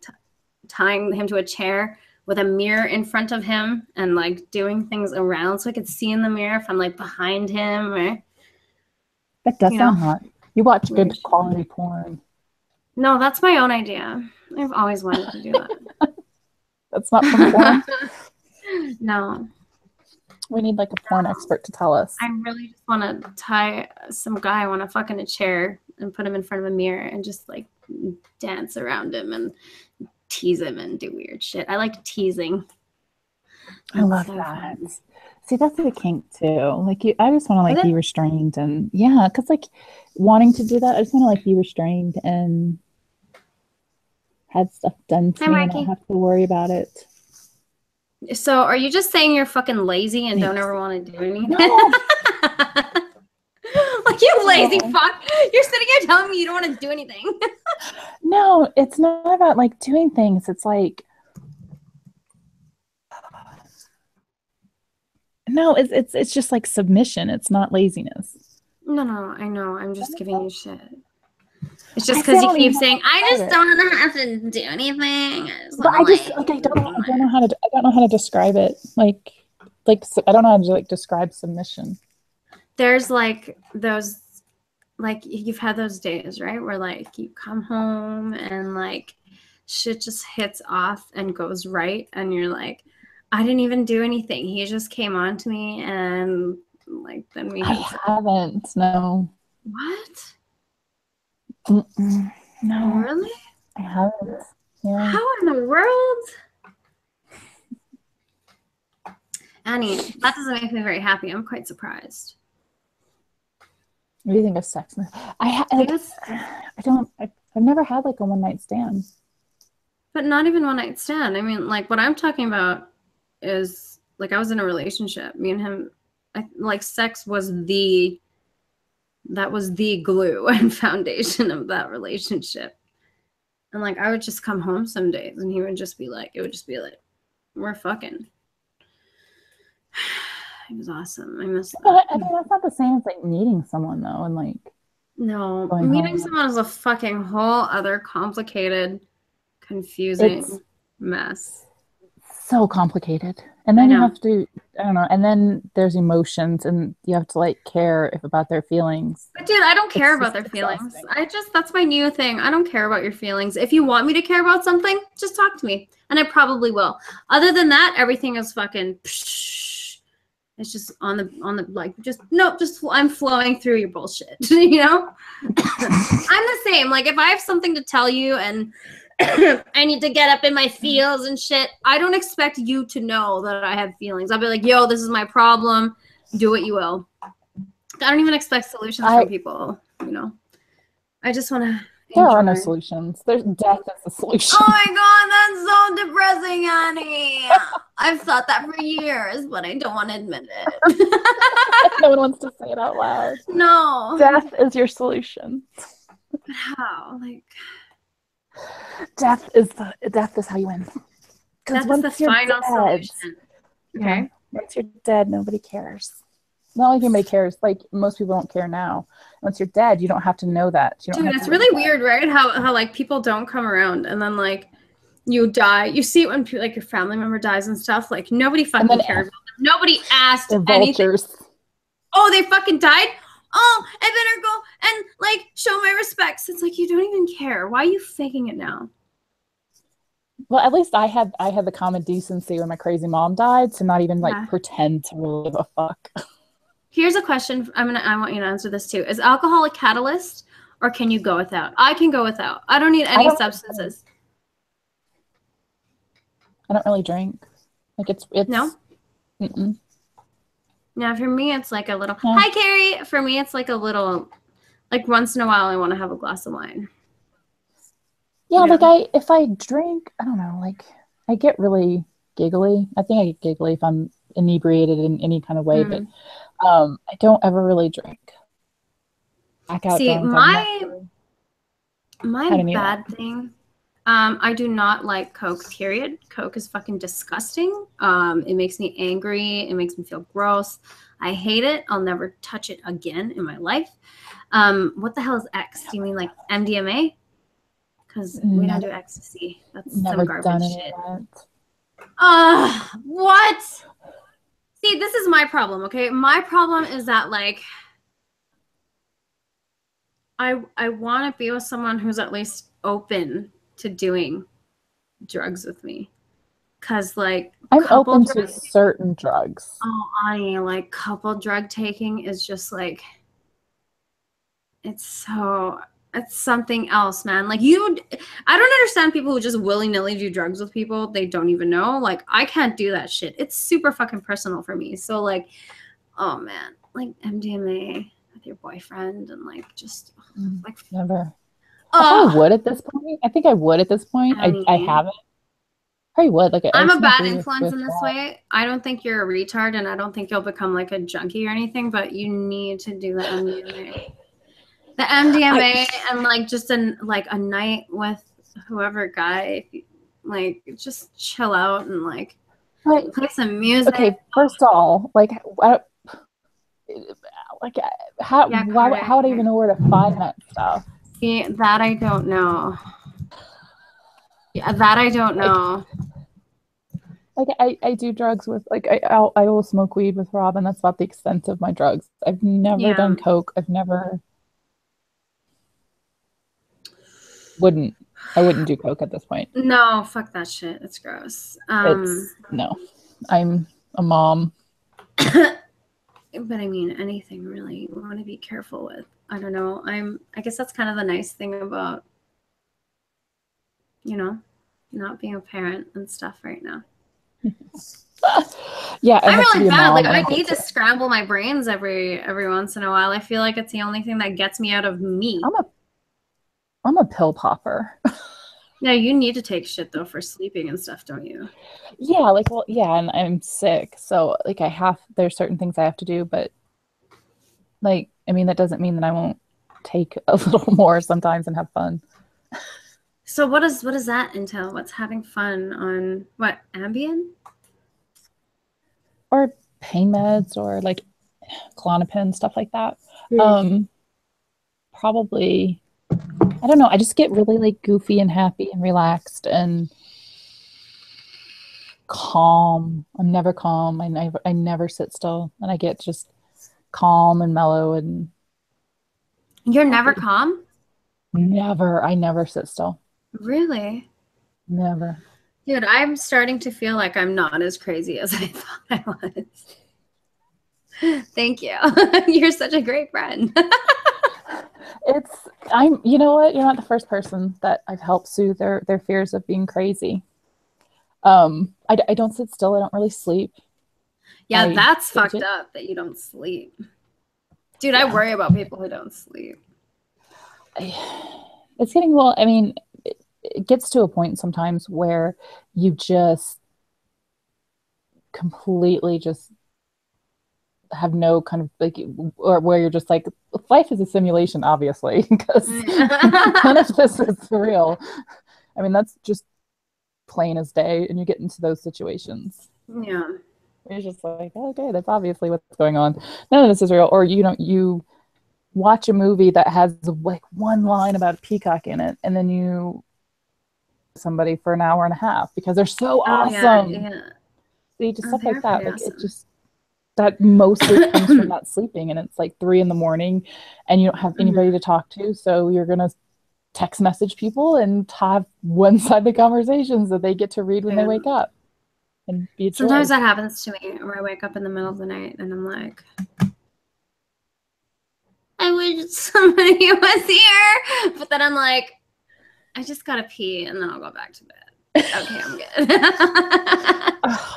him to a chair with a mirror in front of him and like doing things around so I could see in the mirror if I'm like behind him. Or, that does sound hot. You watch good quality porn. No, that's my own idea. I've always wanted to do that. That's not from porn? No. We need like a porn expert to tell us. I really just want to tie some guy I want to fuck in a chair and put him in front of a mirror and just like dance around him and tease him and do weird shit. I like teasing. I love that. Fun. See, that's a kink too. Like I just want to like be restrained and because like wanting to do that, I just want to like be restrained and have stuff done to me and not have to worry about it. So are you just saying you're fucking lazy and don't ever want to do anything? No. Like, you lazy fuck. You're sitting here telling me you don't want to do anything. No, it's not about like doing things. It's like, no, it's just like submission. It's not laziness. No, I know. I'm just giving you shit. It's just because you keep saying, I just don't know how to do anything. I don't know how to describe it. Like I don't know how to like describe submission. There's like those, like you've had those days, right? Where like you come home and like shit just hits off and goes right. And you're like, I didn't even do anything. He just came on to me and like, then we haven't, no. What? Mm-mm. No. Really? I haven't. Yeah. How in the world? Annie, that doesn't make me very happy. I'm quite surprised. What do you think of sex? I've never had like a one night stand. But not even one night stand. I mean, like what I'm talking about is like I was in a relationship. Me and him, like sex was the glue and foundation of that relationship. And like I would just come home some days and he would just be like, we're fucking. It was awesome. I miss that. But I mean, that's not the same as like meeting someone though, and like no, meeting someone is a fucking whole other complicated, confusing mess. So complicated. And then you have to, I don't know, and then there's emotions and you have to like care about their feelings. But dude, I don't care about their feelings. That's my new thing. I don't care about your feelings. If you want me to care about something, just talk to me. And I probably will. Other than that, everything is fucking it's just on the like I'm flowing through your bullshit. You know? I'm the same. Like if I have something to tell you and I need to get up in my feels and shit, I don't expect you to know that I have feelings. I'll be like, yo, this is my problem. Do what you will. I don't even expect solutions from people, you know. I just want to There are no solutions. There's death as a solution. Oh my god, that's so depressing, Annie. I've thought that for years, but I don't want to admit it. No one wants to say it out loud. No. Death is your solution. But how? Like death is how you win. That's the final solution. Okay. Once you're dead, nobody cares. Not like anybody cares. Like most people don't care now. Once you're dead, you don't have to know that. Dude, it's really weird, right? How like people don't come around, and then like you die. You see it when like your family member dies and stuff. Like nobody fucking cared about them. Nobody asked anything. Oh, they fucking died. Oh, I better go and like show my respects. It's like you don't even care. Why are you faking it now? Well, at least I had the common decency when my crazy mom died to not even like pretend to really give a fuck. Here's a question. I want you to answer this too. Is alcohol a catalyst, or can you go without? I can go without. I don't need any substances. I don't really drink. Like it's no. Mm-mm. Yeah, for me, it's like a little, hi, Carrie. For me, it's like a little, like once in a while, I want to have a glass of wine. Yeah, like if I drink, I don't know, like I get really giggly. I think I get giggly if I'm inebriated in any kind of way, but I don't ever really drink. Blackout See, drunk. my bad thing, I do not like Coke, period. Coke is fucking disgusting. It makes me angry. It makes me feel gross. I hate it. I'll never touch it again in my life. What the hell is X? Do you mean like MDMA? Because we don't do ecstasy. That's some garbage shit. What? See, this is my problem, okay? My problem is that, like, I want to be with someone who's at least open to doing drugs with me. Because, like, I'm open to certain drugs. Oh, Ani, like, couple drug taking is just, like, it's something else, man. Like, I don't understand people who just willy-nilly do drugs with people they don't even know. Like, I can't do that shit. It's super fucking personal for me. So, like, oh, man. Like, MDMA with your boyfriend and, like, just, like... Never. I probably would at this point. I think I would at this point. I haven't. Probably would. Like, I'm a bad influence in this way. I don't think you're a retard, and I don't think you'll become, like, a junkie or anything, but you need to do the MDMA. The MDMA and, like, just a night with whoever guy, like, just chill out and, like, play some music. Okay, first of all, like, how would I even know where to find that stuff? See, that I don't know. Yeah, that I don't know. Like, I do drugs with, like, I will smoke weed with Rob, and that's about the extent of my drugs. I've never done coke. I wouldn't do coke at this point. No, fuck that shit. It's gross. No, I'm a mom. But I mean, anything really you want to be careful with. I don't know. I guess that's kind of the nice thing about, you know, not being a parent and stuff right now. Yeah, I'm really bad. Like, I need to scramble my brains every once in a while. I feel like it's the only thing that gets me out of me. I'm a pill popper. Yeah, you need to take shit though for sleeping and stuff, don't you? Yeah, like, well, yeah, and I'm sick, so like there's certain things I have to do, but like, I mean, that doesn't mean that I won't take a little more sometimes and have fun. So what does that entail? What's having fun on what, Ambien? Or pain meds or like Klonopin, stuff like that. Probably, I don't know. I just get really like goofy and happy and relaxed and calm. I'm never calm. I never sit still, and I get just calm and mellow. And you're never calm? Never. I never sit still. Really? Never. Dude, I'm starting to feel like I'm not as crazy as I thought I was. Thank you. You're such a great friend. You know what? You're not the first person that I've helped soothe their fears of being crazy. I don't sit still. I don't really sleep. Yeah, that's fucked up that you don't sleep. Dude, yeah. I worry about people who don't sleep. It's getting, well, I mean, it gets to a point sometimes where you just completely just have no kind of like, or where you're just like, life is a simulation, obviously, because none of this is real. I mean, that's just plain as day, and you get into those situations. Yeah. It's just like, okay, that's obviously what's going on. None of this is real. Or, you watch a movie that has like one line about a peacock in it, and then you somebody for an hour and a half because they're so awesome. Yeah. See, just stuff like that. Like, awesome. It just, that mostly comes from not sleeping, and it's like 3 a.m. and you don't have anybody to talk to, so you're gonna text message people and have one-sided conversations that they get to read when they wake up. And be sometimes that happens to me where I wake up in the middle of the night and I'm like, I wish somebody was here, but then I'm like, I just gotta pee and then I'll go back to bed. Okay, I'm good.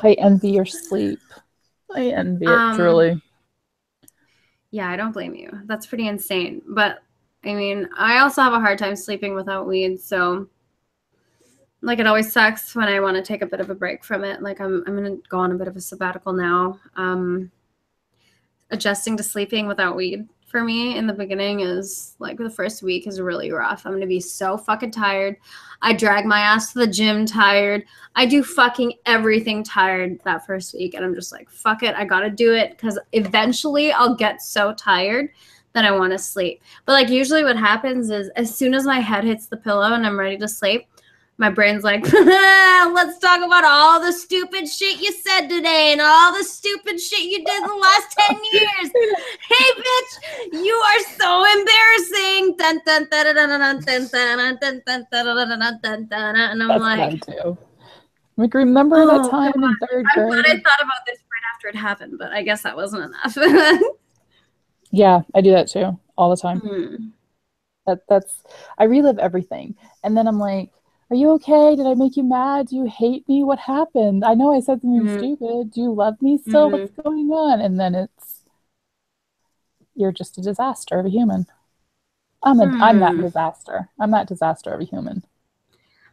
I envy your sleep. I envy it, truly. Yeah, I don't blame you. That's pretty insane. But I mean, I also have a hard time sleeping without weed, so like it always sucks when I want to take a bit of a break from it. Like I'm gonna go on a bit of a sabbatical now. Adjusting to sleeping without weed for me in the beginning is like the first week is really rough. I'm gonna be so fucking tired. I drag my ass to the gym tired. I do fucking everything tired that first week, and I'm just like, fuck it, I gotta do it because eventually I'll get so tired that I want to sleep. But like usually what happens is as soon as my head hits the pillow and I'm ready to sleep, my brain's like, let's talk about all the stupid shit you said today and all the stupid shit you did the last 10 years. Hey, bitch, you are so embarrassing. And I'm like, like, remember that time in 3rd grade? I'm glad I thought about this right after it happened, but I guess that wasn't enough. Yeah, I do that too all the time. That's I relive everything. And then I'm like, are you okay? Did I make you mad? Do you hate me? What happened? I know I said something stupid. Do you love me still? What's going on? And then you're just a disaster of a human. I'm that disaster. I'm that disaster of a human.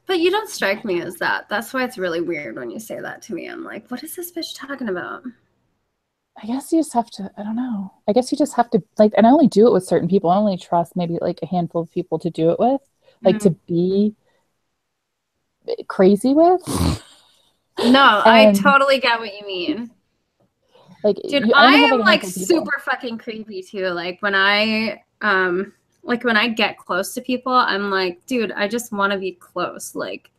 But you don't strike me as that. That's why it's really weird when you say that to me. I'm like, what is this bitch talking about? I guess you just have to, I don't know. I guess you just have to, like, and I only do it with certain people. I only trust maybe like a handful of people to do it with, like to be crazy with. No, I totally get what you mean. Like, dude, I am like super fucking creepy too. Like when I get close to people, I'm like, dude, I just want to be close. Like,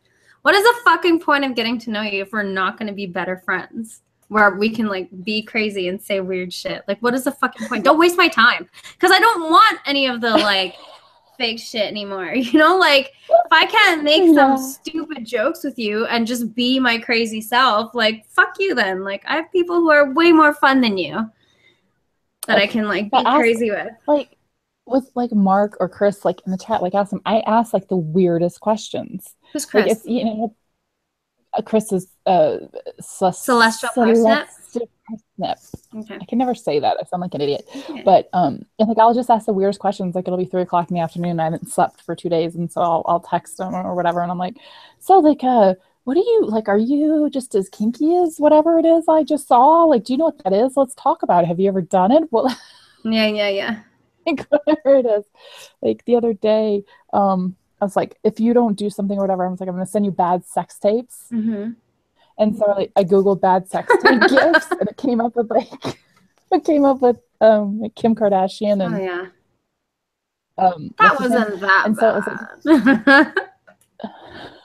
what is the fucking point of getting to know you if we're not going to be better friends? Where we can like be crazy and say weird shit. Like, what is the fucking point? Don't waste my time, because I don't want any of the like fake shit anymore. You know, like if I can't make some stupid jokes with you and just be my crazy self, like fuck you then. Like I have people who are way more fun than you that I can like be crazy with. Like with like Mark or Chris, like in the chat, like ask them. I ask like the weirdest questions. Who's Chris? Like it's, you know, Chris is Celestial Parsnip. Okay. I can never say that. I sound like an idiot. Okay. But and like I'll just ask the weirdest questions. Like it'll be 3 o'clock in the afternoon and I haven't slept for 2 days, and so I'll text them or whatever, and I'm like, so like what do you like? Are you just as kinky as whatever it is I just saw? Like, do you know what that is? Let's talk about it. Have you ever done it? Well, yeah. Like whatever it is. Like the other day, I was like, if you don't do something or whatever, I was like, I'm gonna send you bad sex tapes. And so like, I googled bad sex tape gifts, and it came up with like Kim Kardashian and that wasn't that and bad. So it was like,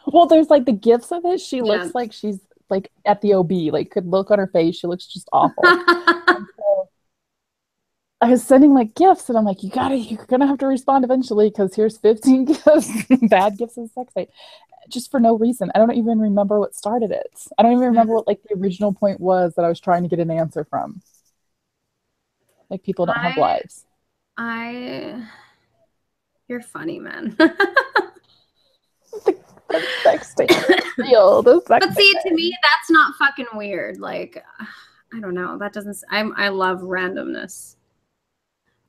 well, there's like the gifs of it. She looks like she's like at the OB, like could look on her face. She looks just awful. So I was sending like gifts, and I'm like, you're gonna have to respond eventually, because here's 15 gifts, bad gifts of sex tape, just for no reason. I don't even remember what started it. I don't even remember what like the original point was that I was trying to get an answer from. Like people don't have lives. You're funny, man. The sex tape is real. But see, to me, that's not fucking weird. Like, I don't know. That doesn't. I love randomness.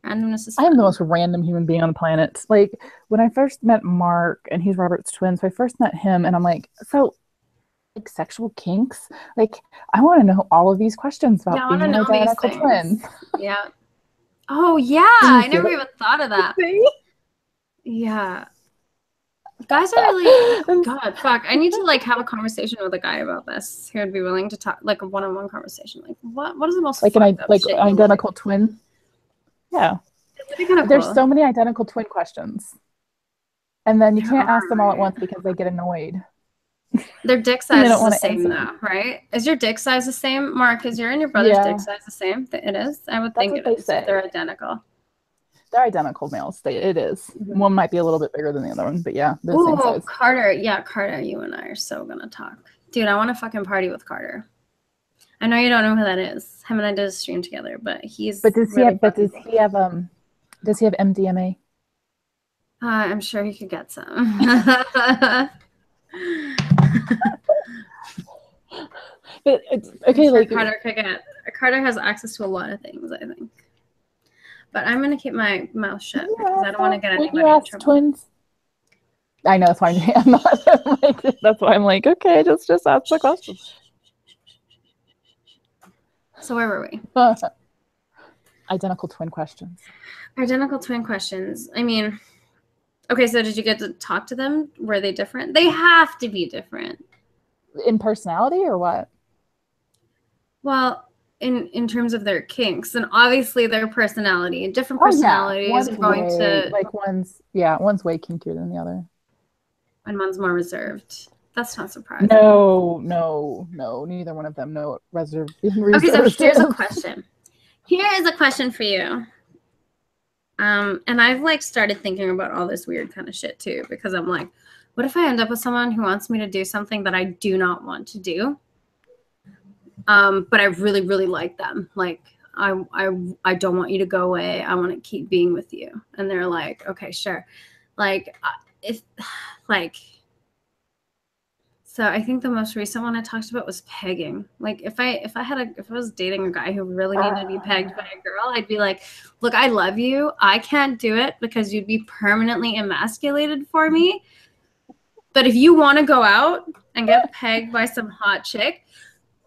Randomness is fun. I'm the most random human being on the planet. Like when I first met Mark, and he's Robert's twin, so I first met him, and I'm like, so like sexual kinks? Like I want to know all of these questions about being an identical twin. Yeah. Oh yeah, I never even thought of that. Yeah. Guys are really God, fuck. I need to like have a conversation with a guy about this who would be willing to talk, like a one-on-one conversation. Like what is the most like an identical twin? Yeah. There's so many identical twin questions. And then you can't ask them all at once because they get annoyed. Their dick size is the same though, right? Is your dick size the same? Mark, is your and your brother's dick size the same? It is? I would think it is. They're identical. They're identical males. It is. One might be a little bit bigger than the other one, but yeah, they're the same size. Carter. Yeah, Carter, you and I are so gonna talk. Dude, I want to fucking party with Carter. I know you don't know who that is. Him and I did a stream together, but he's does he have MDMA? I'm sure he could get some. But it's okay, like Carter has access to a lot of things, I think. But I'm gonna keep my mouth shut because I don't want to get Wouldn't anybody you in ask trouble. twins? I know, that's why I'm not. That's why I'm like, okay, just ask the question. So where were we? Identical twin questions. Identical twin questions. I mean, okay, so did you get to talk to them? Were they different? They have to be different. In personality or what? Well, in terms of their kinks, and obviously their personality. Different personalities are going to, like one's way kinkier than the other. And one's more reserved. That's not surprising. No, neither one of them. No reserved. Okay, so here's a question. Here is a question for you. And I've like started thinking about all this weird kind of shit too, because I'm like, what if I end up with someone who wants me to do something that I do not want to do? But I really, really like them. Like, I don't want you to go away. I want to keep being with you. And they're like, okay, sure. Like, so I think the most recent one I talked about was pegging. Like, if I was dating a guy who really needed to be pegged by a girl, I'd be like, look, I love you. I can't do it because you'd be permanently emasculated for me. But if you want to go out and get pegged by some hot chick,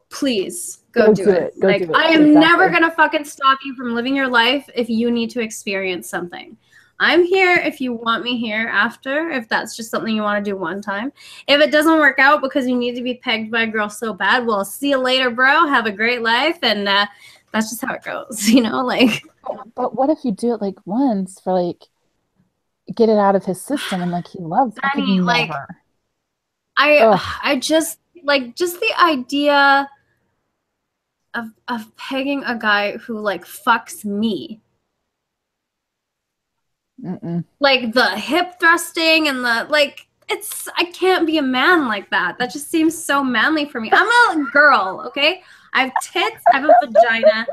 please go do it. Like, I am never going to fucking stop you from living your life if you need to experience something. I'm here if you want me here after, if that's just something you want to do one time. If it doesn't work out because you need to be pegged by a girl so bad, well, see you later, bro. Have a great life. And that's just how it goes, you know? Like, but what if you do it like once for like, get it out of his system and like he loves it? I could never. Like, I just like just the idea of pegging a guy who like fucks me. Like the hip thrusting and the like, I can't be a man like that. That just seems so manly for me. I'm a girl, okay? I have tits, I have a vagina,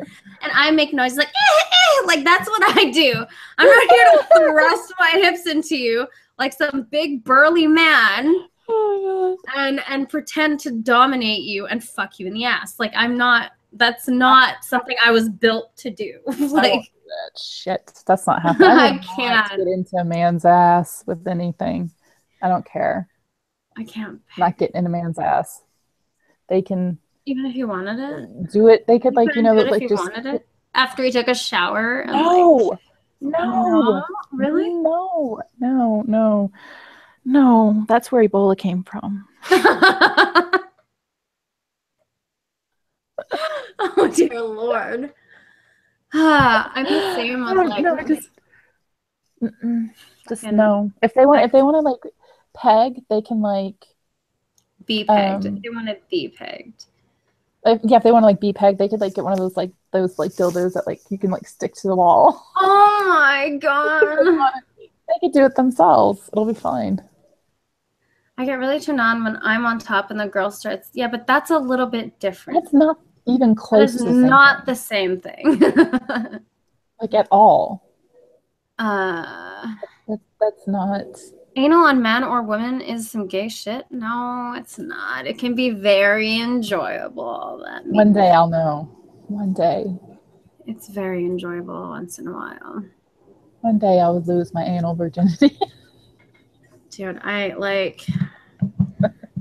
and I make noises like, like that's what I do. I'm not here to thrust my hips into you like some big burly man. Oh my God. And pretend to dominate you and fuck you in the ass. Like, that's not something I was built to do. Like, shit, that's not happening. I can't get into a man's ass with anything. I don't care. I can't. Not getting in a man's ass. They can, even if you wanted it, do it. They could, like, you know, like, just wanted it after he took a shower. And no, really, no. That's where Ebola came from. Oh dear Lord. I'm the same with like just no. If they want to like peg, they can like be pegged. If they want to be pegged. If they want to like be pegged, they could like get one of those dildos that like you can like stick to the wall. Oh my God. They could do it themselves. It'll be fine. I get really turned on when I'm on top and the girl starts. Yeah, but that's a little bit different. That's not even close to the same not the same thing. Like at all. That's not. Anal on man or woman is some gay shit. No, it's not. It can be very enjoyable. One day I'll know. One day. It's very enjoyable once in a while. One day I would lose my anal virginity. Dude,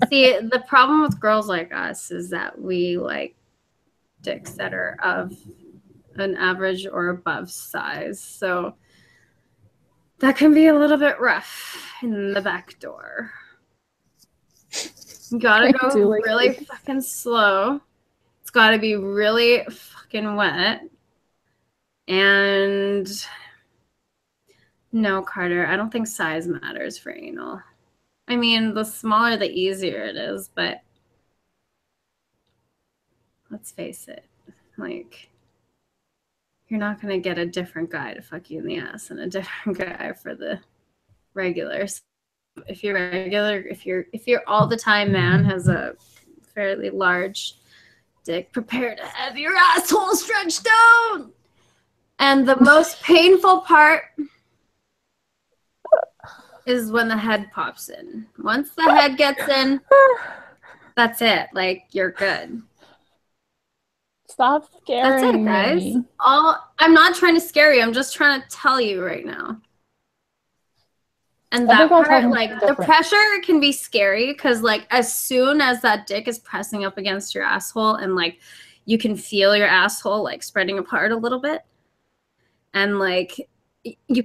see, the problem with girls like us is that we like dicks that are of an average or above size. So that can be a little bit rough in the back door. You gotta go really fucking slow. It's gotta be really fucking wet. And no, Carter, I don't think size matters for anal. I mean, the smaller, the easier it is, but let's face it, like, you're not going to get a different guy to fuck you in the ass and a different guy for the regulars. If you're regular, if you're all the time man has a fairly large dick, prepare to have your asshole stretched out. And the most painful part is when the head pops in. Once the head gets in, that's it. Like, you're good. Stop That's it, scaring guys. me. I'm not trying to scare you. I'm just trying to tell you right now. And I think that I part, told like, the pressure can be scary because, like, as soon as that dick is pressing up against your asshole and, like, you can feel your asshole, like, spreading apart a little bit. And, like, you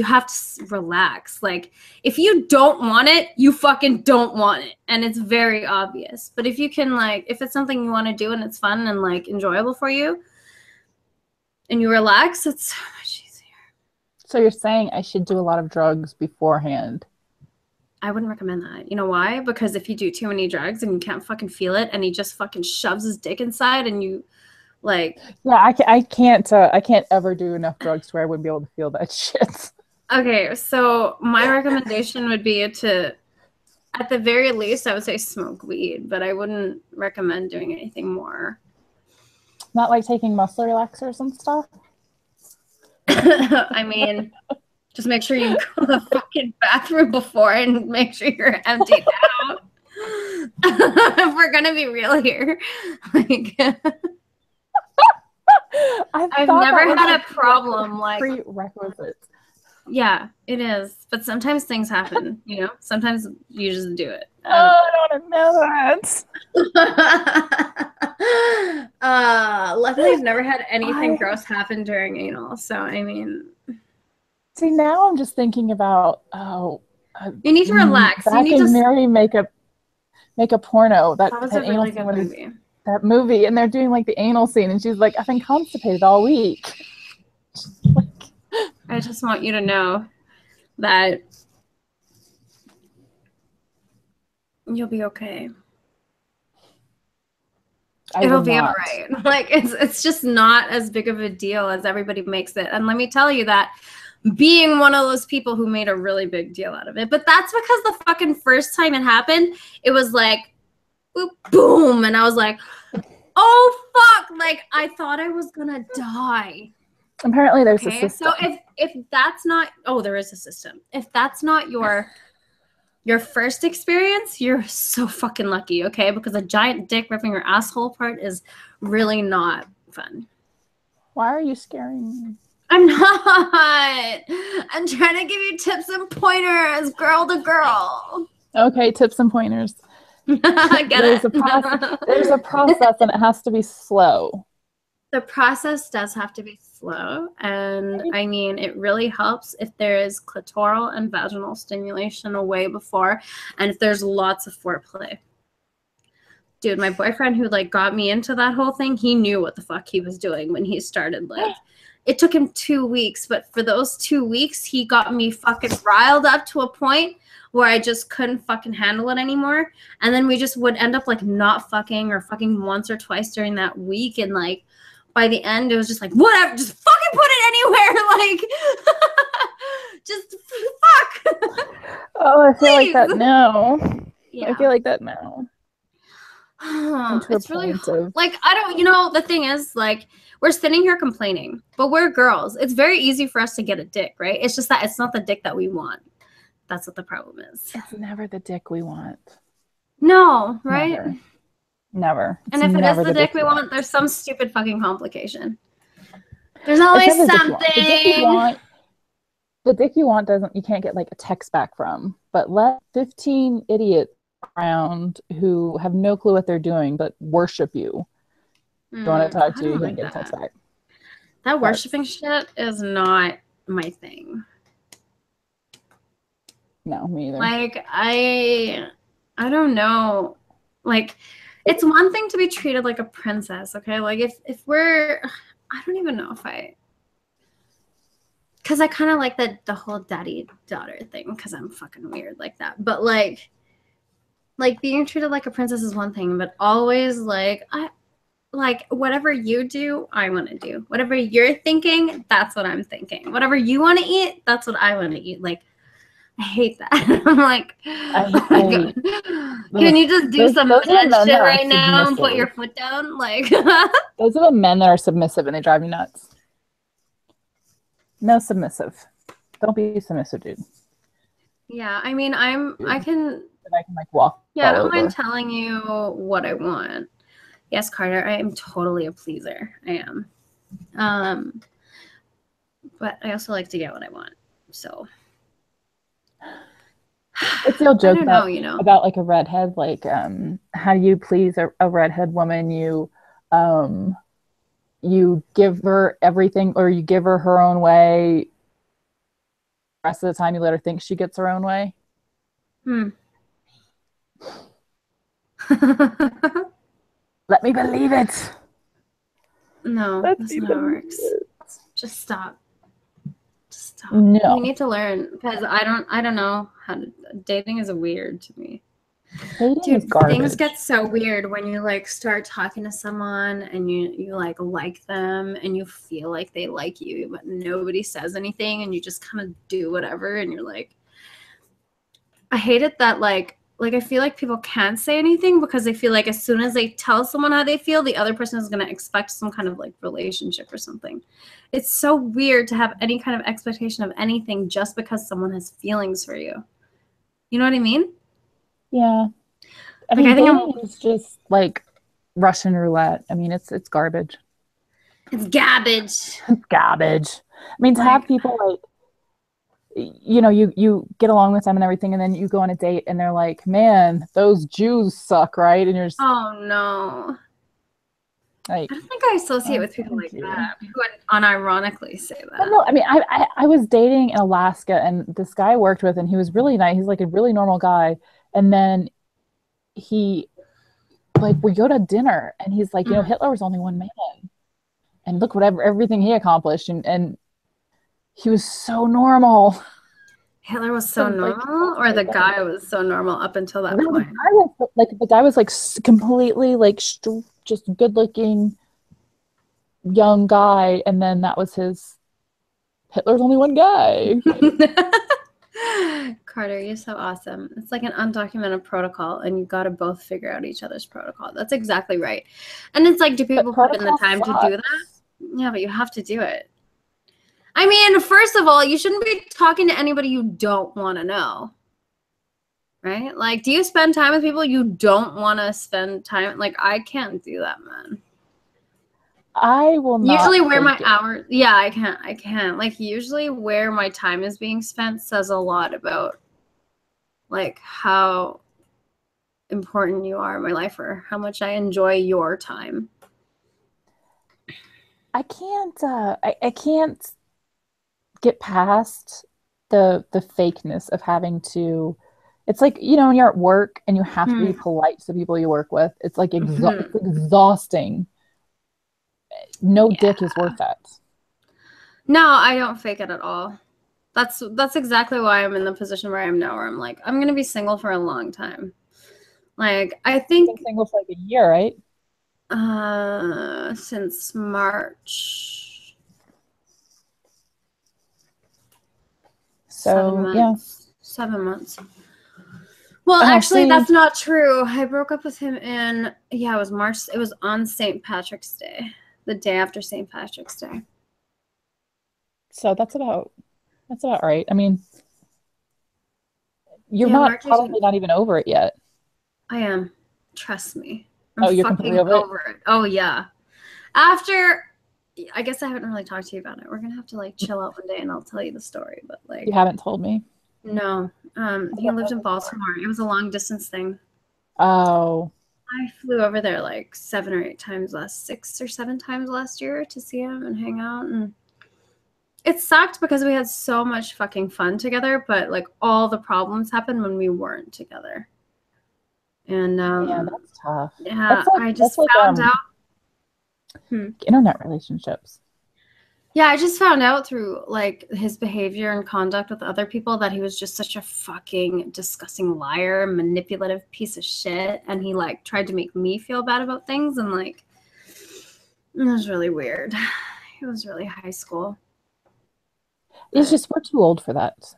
have to relax. Like, if you don't want it, you fucking don't want it. And it's very obvious. But if you can, like, if it's something you want to do and it's fun and, like, enjoyable for you and you relax, it's so much easier. So you're saying I should do a lot of drugs beforehand? I wouldn't recommend that. You know why? Because if you do too many drugs and you can't fucking feel it and he just fucking shoves his dick inside and you, like... Yeah, I can't ever do enough drugs to where I wouldn't be able to feel that shit. Okay, so my recommendation would be to, at the very least, I would say smoke weed, but I wouldn't recommend doing anything more. Not like taking muscle relaxers and stuff? I mean, just make sure you go to the fucking bathroom before and make sure you're emptied out. If we're gonna be real here. Like, I've never had a problem like prerequisite. Yeah, it is. But sometimes things happen, you know? Sometimes you just do it. I don't want to know that. Luckily, I've never had anything gross happen during anal. So, I mean... See, now I'm just thinking about, you need to relax. Zack and Mary make a porno. That was a really good movie. That movie, and they're doing like the anal scene, and she's like, I've been constipated all week. I just want you to know that you'll be okay. It'll be all right. Like, it's just not as big of a deal as everybody makes it. And let me tell you that being one of those people who made a really big deal out of it. But that's because the fucking first time it happened, it was like, boop, boom. And I was like, oh, fuck. Like, I thought I was going to die. Apparently there's a system. So if that's not, there is a system. If that's not your first experience, you're so fucking lucky, okay? Because a giant dick ripping your asshole apart is really not fun. Why are you scaring me? I'm not. I'm trying to give you tips and pointers, girl to girl. Okay, tips and pointers. There's a process and it has to be slow. The process does have to be slow. And I mean, it really helps if there is clitoral and vaginal stimulation way before, and if there's lots of foreplay. Dude, my boyfriend who like got me into that whole thing, he knew what the fuck he was doing when he started. Like, it took him 2 weeks, but for those 2 weeks, he got me fucking riled up to a point where I just couldn't fucking handle it anymore. And then we just would end up like not fucking or fucking once or twice during that week. And like, by the end, it was just like, whatever, just fucking put it anywhere. Like, just fuck. Oh, I feel like that now. Yeah. I feel like that now. It's really like, I don't, the thing is, like, we're sitting here complaining, but we're girls. It's very easy for us to get a dick, right? It's just that it's not the dick that we want. That's what the problem is. It's never the dick we want. No, right? Never. And if it is the dick we want, there's some stupid fucking complication. There's always something. The dick you want you can't get like a text back from. But let 15 idiots around who have no clue what they're doing but worship you. Don't want to talk to you, you can't get a text back. That worshiping shit is not my thing. No, me either. Like, I don't know. Like, it's one thing to be treated like a princess, okay? Like, if we're, I don't even know if because I kind of like the whole daddy-daughter thing because I'm fucking weird like that. But, like being treated like a princess is one thing, but always, like, whatever you do, I want to do. Whatever you're thinking, that's what I'm thinking. Whatever you want to eat, that's what I want to eat. Like, I hate that. I'm like, can you just do some of that shit right now and put your foot down? Like, those are the men that are submissive and they drive you nuts. No submissive. Don't be submissive, dude. Yeah, I mean, I can like walk. Yeah, I don't mind telling you what I want. Yes, Carter, I am totally a pleaser. I am. But I also like to get what I want. So It's the old I joke don't know, you know. about like a redhead, like how do you please a redhead woman? You give her everything, or you give her her own way. The rest of the time you let her think she gets her own way. Hmm. Let me believe it. No, Let that's me not how it believe works. it. Just stop. Just stop. No. We need to learn because I don't know how to dating is weird to me. Dating is Dude, things garbage. get so weird when you like start talking to someone and you like them and you feel like they like you, but nobody says anything and you just kind of do whatever and you're like, I hate it that like I feel like people can't say anything because they feel like as soon as they tell someone how they feel, the other person is going to expect some kind of like relationship or something. It's so weird to have any kind of expectation of anything just because someone has feelings for you. You know what I mean? Yeah. I Like mean, I think dating is just like Russian roulette. I mean, it's garbage. it's garbage. It's garbage. I mean, to have Like, people like, you get along with them and everything, and then you go on a date and they're like, man, those Jews suck, right? And you're just oh no. like, I don't think I associate oh, with people thank like you. that who unironically say But that. no, I mean, I was dating in Alaska, and this guy I worked with, and he was really nice. He's like a really normal guy. And then he, like, we go to dinner, and he's like, Mm. Hitler was only one man, and look whatever everything he accomplished, and he was so normal. Hitler was so And like, normal, or the guy was so normal up until that point? the guy was like completely like just good looking young guy, and then that was his. Hitler's only one guy. Carter, you're so awesome. It's like an undocumented protocol, and you got to both figure out each other's protocol. That's exactly right. And it's like, do But people put in the protocol time to do that? sucks. Yeah, but you have to do it. I mean, first of all, you shouldn't be talking to anybody you don't want to know. Right? Like, do you spend time with people you don't want to spend time? Like, I can't do that, man. I will not Usually where my fake it. hours, yeah, I can't. Like, usually where my time is being spent says a lot about like how important you are in my life or how much I enjoy your time. I can't get past the fakeness of having to. It's like, when you're at work and you have to be Mm-hmm. polite to the people you work with. It's like it's exhausting. No Yeah. dick is worth it. No, I don't fake it at all. That's exactly why I'm in the position where I am now, where I'm like, I'm gonna be single for a long time. Like, I You've been think single for like a year, right? since March, seven So yeah. months. 7 months. Well, Oh, actually, see, that's not true. I broke up with him it was March. It was on St. Patrick's Day, the day after St. Patrick's Day. so that's about right. I mean, you're Yeah, not March probably 18th. not even over it yet. I am. Trust me. I'm Oh, you're completely fucking over it? over it. Oh, yeah. After, I guess I haven't really talked to you about it. We're going to have to like chill out one day and I'll tell you the story. But You like, haven't told me. no, he lived in Baltimore. It was a long distance thing. Oh, I flew over there like 6 or 7 times last year to see him and hang out. And it sucked because we had so much fucking fun together, but like all the problems happened when we weren't together. And yeah, that's tough. yeah, I That's just like found out. Hmm. internet relationships. Yeah, I just found out through like his behavior and conduct with other people that he was just such a fucking disgusting liar, manipulative piece of shit. And he like tried to make me feel bad about things. And like, it was really weird. It was really high school. It's But just we're too old for that.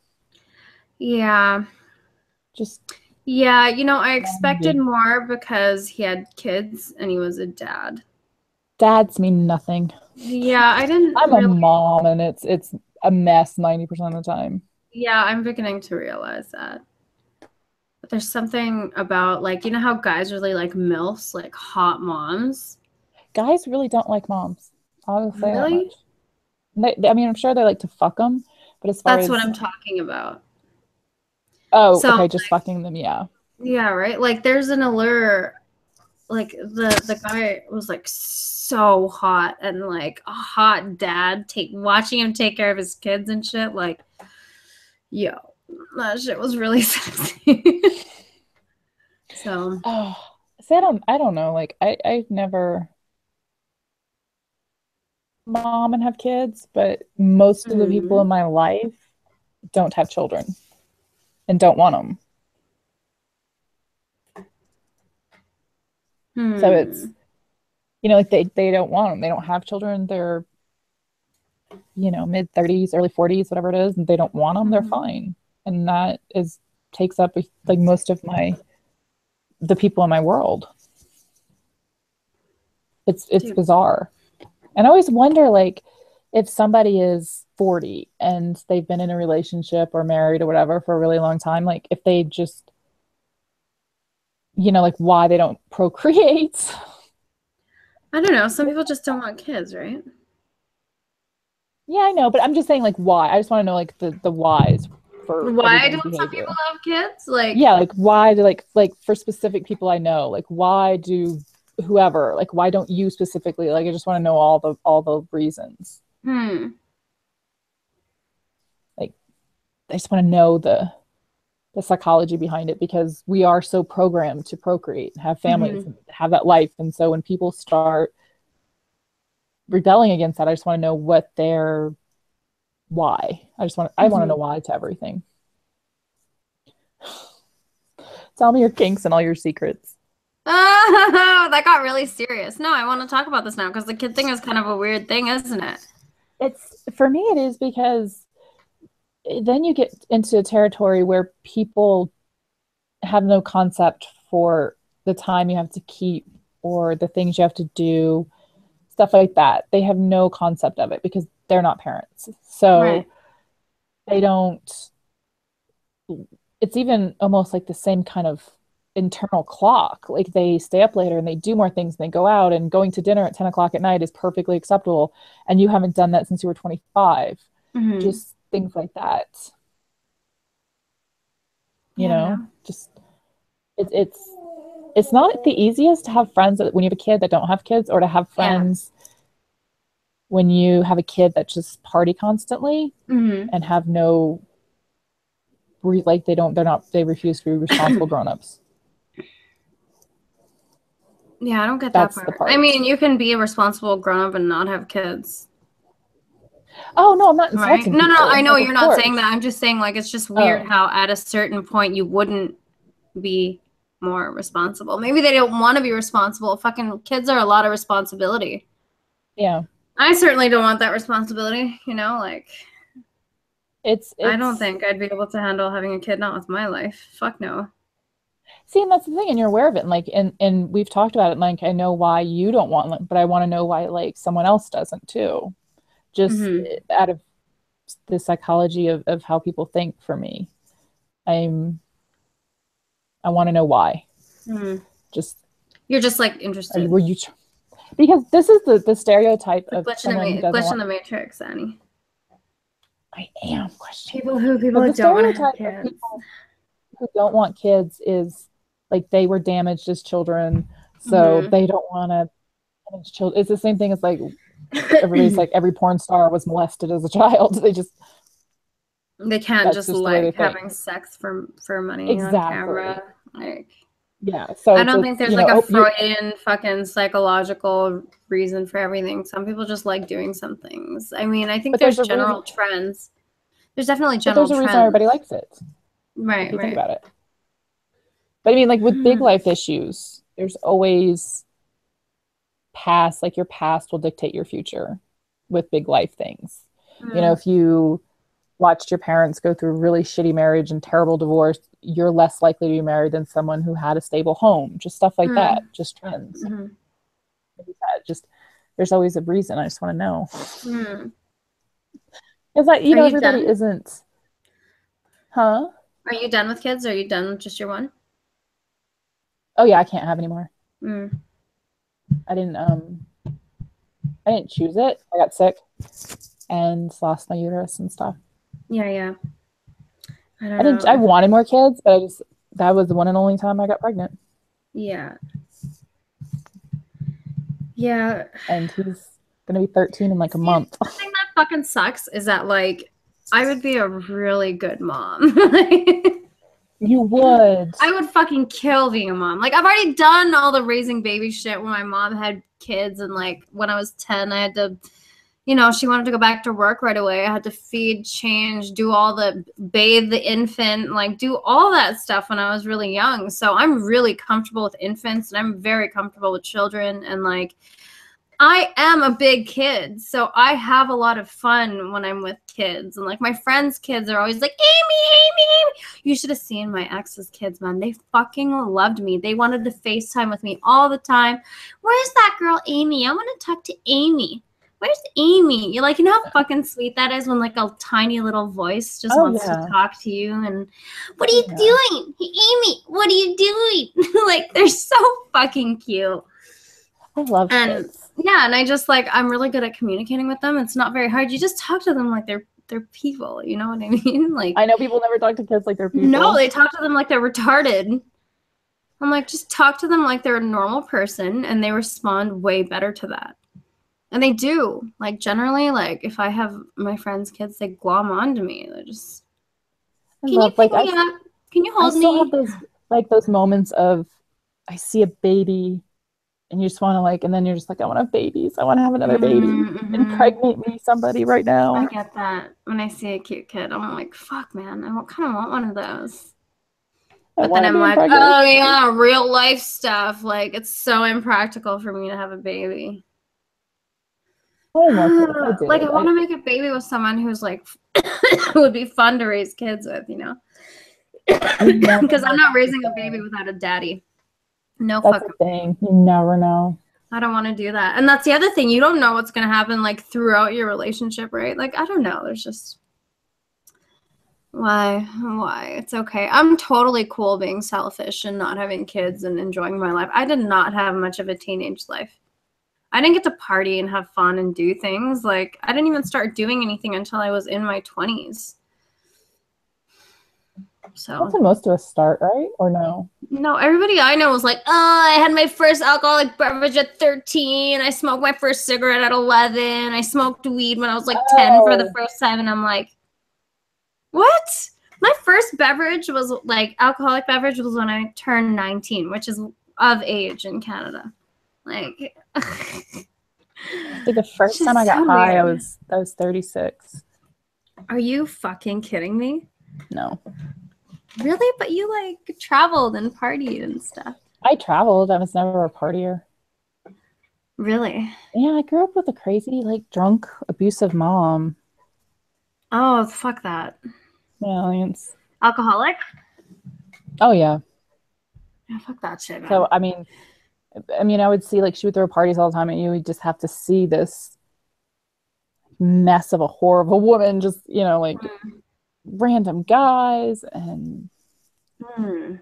yeah. Just Yeah, I expected maybe. more because he had kids and he was a dad. Dads mean nothing. Yeah, I didn't I'm a really. mom, and it's a mess 90% of the time. Yeah, I'm beginning to realize that. there's something about, like, you know how guys really like MILFs, like hot moms? Guys really don't like moms. I'll say that Really? much. I mean, I'm sure they like to fuck them, but as far That's what as, I'm talking about. oh, So, okay, just fucking them, yeah. yeah, right? Like, there's an allure, like, the guy was, like, so hot, and, like, a hot dad, watching him take care of his kids and shit, like, yo, that shit was really sexy. So, Oh, see, I don't know. Like, I've never mom and have kids, but most of the people in mm, my life don't have children and don't want them. So it's, hmm. like they don't want them. They don't have children. They're, mid 30s, early 40s, whatever it is, and they don't want them. They're Mhm. fine. And that is takes up like most of the people in my world. It's Dude. bizarre. And I always wonder, like, if somebody is 40 and they've been in a relationship or married or whatever for a really long time, like if they just, like why they don't procreate. I don't know. Some people just don't want kids, right? Yeah, I know, but I'm just saying, like, why. I just want to know, like, the whys for Why everybody's don't some people behavior. have kids? Like, Yeah, like why do, like for specific people I know, like why do whoever, like why don't you specifically, like I just want to know all the reasons. hmm. Like I just want to know the psychology behind it, because we are so programmed to procreate, have families, Hmm. and have that life. And so when people start rebelling against that, I just want to know what their why. I want to know Hmm. why to everything. Tell me your kinks and all your secrets. Oh, that got really serious. No, I want to talk about this now because the kid thing is kind of a weird thing, isn't it? It's for me it is because then you get into a territory where people have no concept for the time you have to keep or the things you have to do, stuff like that. They have no concept of it because they're not parents. Right. So they don't, it's even almost like the same kind of internal clock. Like they stay up later and they do more things and they go out, and going to dinner at 10 o'clock at night is perfectly acceptable. And you haven't done that since you were 25. Hmm. Just things like that, Yeah, I don't know. just it's not the easiest to have friends when you have a kid that don't have kids, or to have Yeah. friends when you have a kid that just party constantly Hmm. and have no like they refuse to be responsible grown-ups. Yeah, I don't get that That's the part. I part. mean, you can be a responsible grown up and not have kids. Oh no, I'm not Right. insulting No, no, I people. know Like, you're of not saying that. course. I'm just saying, like, it's just weird Oh, how at a certain point you wouldn't be more responsible. Maybe they don't want to be responsible. Fucking kids are a lot of responsibility. yeah. I certainly don't want that responsibility, like, I don't It's think I'd be able to handle having a kid, not with my life. Fuck no. See, and that's the thing, and you're aware of it. And like, and we've talked about it. And like, I know why you don't want, like, but I want to know why like someone else doesn't too. Just Hmm. out of the psychology of how people think. For me, I'm I want to know why. Hmm. Just You're just like are you interested. were you because this is the stereotype Like of someone who doesn't glitch in want. the matrix, Annie. I am questioning People because who the don't want to have stereotype of kids. people who don't want kids is like they were damaged as children, so Hmm. they don't want to manage children. It's the same thing as like everybody's like every porn star was molested as a child. They just They can't That's just just the way they like think. having sex for money on Exactly. camera. Like, Yeah. So I it's don't it's think there's you like know a oh you Freudian fucking psychological reason for everything. Some people just like doing some things. I mean, I think but there's there's a reason general trends. There's definitely but general there's a reason everybody trends. likes it if Right, you think right. about it. But I mean, like with big Hmm. life issues, there's always past, like your past will dictate your future with big life things. Hmm. If you watched your parents go through a really shitty marriage and terrible divorce, you're less likely to be married than someone who had a stable home. Just stuff like Hmm. that. Just trends. Hmm. Just there's always a reason. I just want to know. Hmm. It's like, Are you everybody done? isn't, huh? Are you done with kids? Or are you done with just your one? Oh yeah, I can't have any more. Mm. I didn't I didn't choose it. I got sick and lost my uterus and stuff. Yeah, yeah. I don't I didn't. know. I wanted more kids, but I just that was the one and only time I got pregnant. Yeah. Yeah. And he's gonna be 13 in like a See, month. the thing that fucking sucks is that like I would be a really good mom. You would. I would fucking kill being a mom. Like I've already done all the raising baby shit when my mom had kids and like when I was 10, I had to, you know, she wanted to go back to work right away. I had to feed, change, do all the bathe the infant, like do all that stuff when I was really young. So I'm really comfortable with infants and I'm very comfortable with children and like I am a big kid, so I have a lot of fun when I'm with kids. And like my friends' kids are always like, Amy, Amy, Amy. You should have seen my ex's kids, man. They fucking loved me. They wanted to FaceTime with me all the time. Where's that girl, Amy? I want to talk to Amy. Where's Amy? You're like, you know how fucking sweet that is when like a tiny little voice just Oh wants to yeah. talk to you. And what are you Yeah. doing? Hey, Amy, what are you doing? Like they're so fucking cute. I love And kids. yeah, and I just like I'm really good at communicating with them. It's not very hard. You just talk to them like they're people, you know what I mean? Like I know people never talk to kids like they're no, people. they talk to them like they're retarded. I'm like, just talk to them like they're a normal person and they respond way better to that. And they do. Like generally, like if I have my friends' kids, they glom onto me. They're just, I can you love pick like me up? Can you I hold still have me? those moments of I see a baby and you just want to like, and then you're just like, I want to have babies. I want to have another baby. Mm-hmm. Impregnate me, somebody, right I now. get that. When I see a cute kid, I'm like, fuck, man, I kind of want one of those. I But then want to I'm be like, impregnated. oh yeah, real life stuff. Like it's so impractical for me to have a baby. I wanted more kids. I Like I did. want to make a baby with someone who's like would be fun to raise kids with, you know? You never Because I'm know. not That's the raising a baby thing. without a daddy. No That's the fucking. thing. You never know. I don't want to do that. And that's the other thing. You don't know what's gonna happen like throughout your relationship, right? Like I don't know. There's just why? It's okay. I'm totally cool being selfish and not having kids and enjoying my life. I did not have much of a teenage life. I didn't get to party and have fun and do things. Like I didn't even start doing anything until I was in my 20s. That's So when most of us start, right? Or no? no, everybody I know was like, oh, I had my first alcoholic beverage at 13. I smoked my first cigarette at 11. I smoked weed when I was like 10 for the Oh, first time. And I'm like, what? My first beverage was like alcoholic beverage was when I turned 19, which is of age in Canada. Like, I think the first time I just got so high, weird. I was 36. Are you fucking kidding me? No. Really? But you like traveled and partied and stuff. I traveled. I was never a partier. Really? Yeah, I grew up with a crazy, like, drunk, abusive mom. Oh, fuck that. Yeah, Alcoholic? oh yeah. Yeah, fuck that shit, So man. I would see like she would throw parties all the time, and you would just have to see this mess of a horrible woman, just like random guys, and Hmm.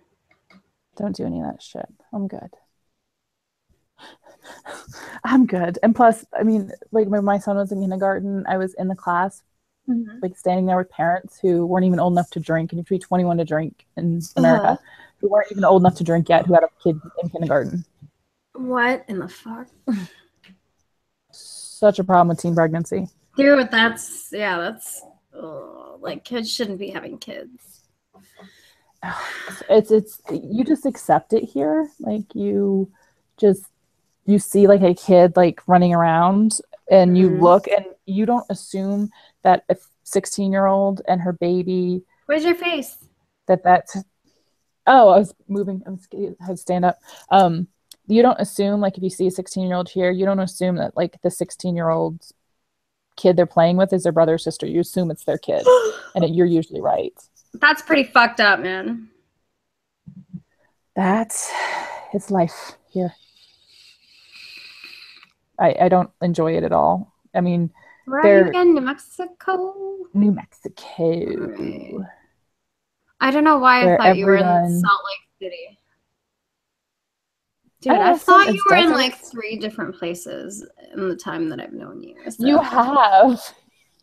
don't do any of that shit. I'm good. I'm good. And plus, like when my son was in kindergarten, I was in the class, Mm-hmm. like standing there with parents who weren't even old enough to drink, and you have to be 21 to drink in Uh-huh. America, who weren't even old enough to drink yet, who had a kid in kindergarten. What in the fuck? Such a problem with teen pregnancy. Dude, that's like kids shouldn't be having kids. It's you just accept it here. Like just you see like a kid like running around, and you Mm-hmm. look and you don't assume that a 16-year-old and her baby Where's your face? that's oh, I was moving. I had to stand up. You don't assume like if you see a 16-year-old here, you don't assume that like the 16-year-old kid they're playing with is their brother or sister. You assume it's their kid, and you're usually right. That's pretty fucked up, man. That's it's life here. I don't enjoy it at all. I mean, Where are you they're again? New Mexico? New All right. Mexico. I don't know why I thought you were in Salt Lake City. Dude, I thought you were in like 3 different places in the time that I've known you. So. You have.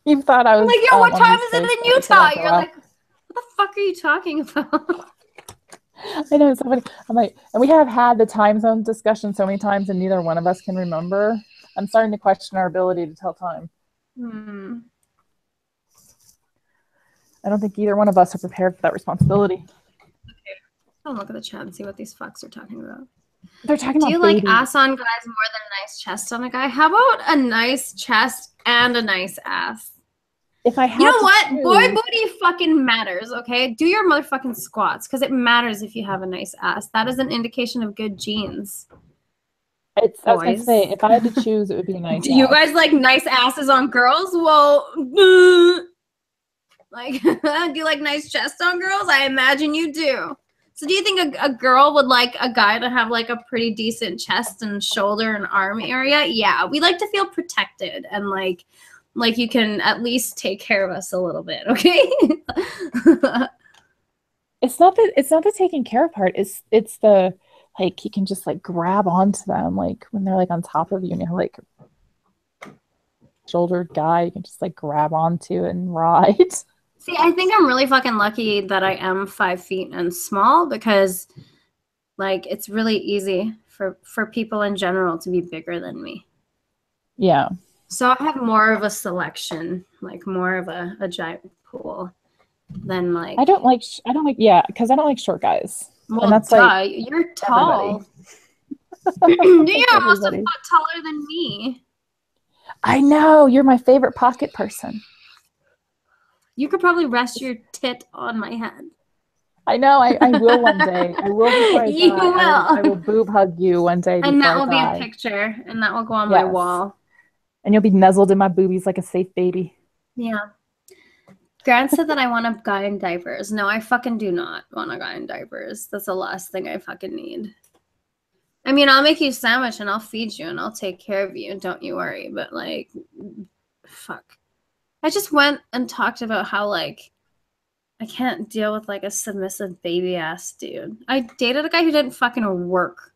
You thought I was like, yo, what time is it in Utah? You're like, what the fuck are you talking about? I know, it's so funny. I'm like, and we have had the time zone discussion so many times and neither one of us can remember. I'm starting to question our ability to tell time. I don't think either one of us are prepared for that responsibility. Okay. I'll look at the chat and see what these fucks are talking about. They're talking about Do you like ass on guys more than a nice chest on a guy? How about a nice chest and a nice ass? If I have, you know what? Boy booty fucking matters, okay? Do your motherfucking squats because it matters if you have a nice ass. That is an indication of good genes. I was gonna say, if I had to choose, it would be a nice Do you guys like nice asses on girls? Well, like, do you like nice chest on girls? I imagine you do. So do you think a girl would like a guy to have like a pretty decent chest and shoulder and arm area? Yeah, we like to feel protected and like you can at least take care of us a little bit, okay? It's not the taking care of part. It's the like you can just like grab onto them like when they're like on top of you and you have like shouldered guy you can just like grab onto and ride. See, I think I'm really fucking lucky that I am 5 feet and small because like it's really easy for people in general to be bigger than me. Yeah. So I have more of a selection, like more of a giant pool than like. I don't like yeah, because I don't like short guys. Well, and that's like you're tall. You're almost a foot taller than me. I know, you're my favorite pocket person. You could probably rest your tit on my head. I know, I will one day. I will before I die. Will. I will boob hug you one day. And that will be a picture, and that will go on my wall. And you'll be nuzzled in my boobies like a safe baby. Yeah. Grant said that I want a guy in diapers. No, I fucking do not want a guy in diapers. That's the last thing I fucking need. I mean, I'll make you a sandwich and I'll feed you and I'll take care of you. Don't you worry. But like, fuck. I just went and talked about how like I can't deal with like a submissive baby ass dude. I dated a guy who didn't fucking work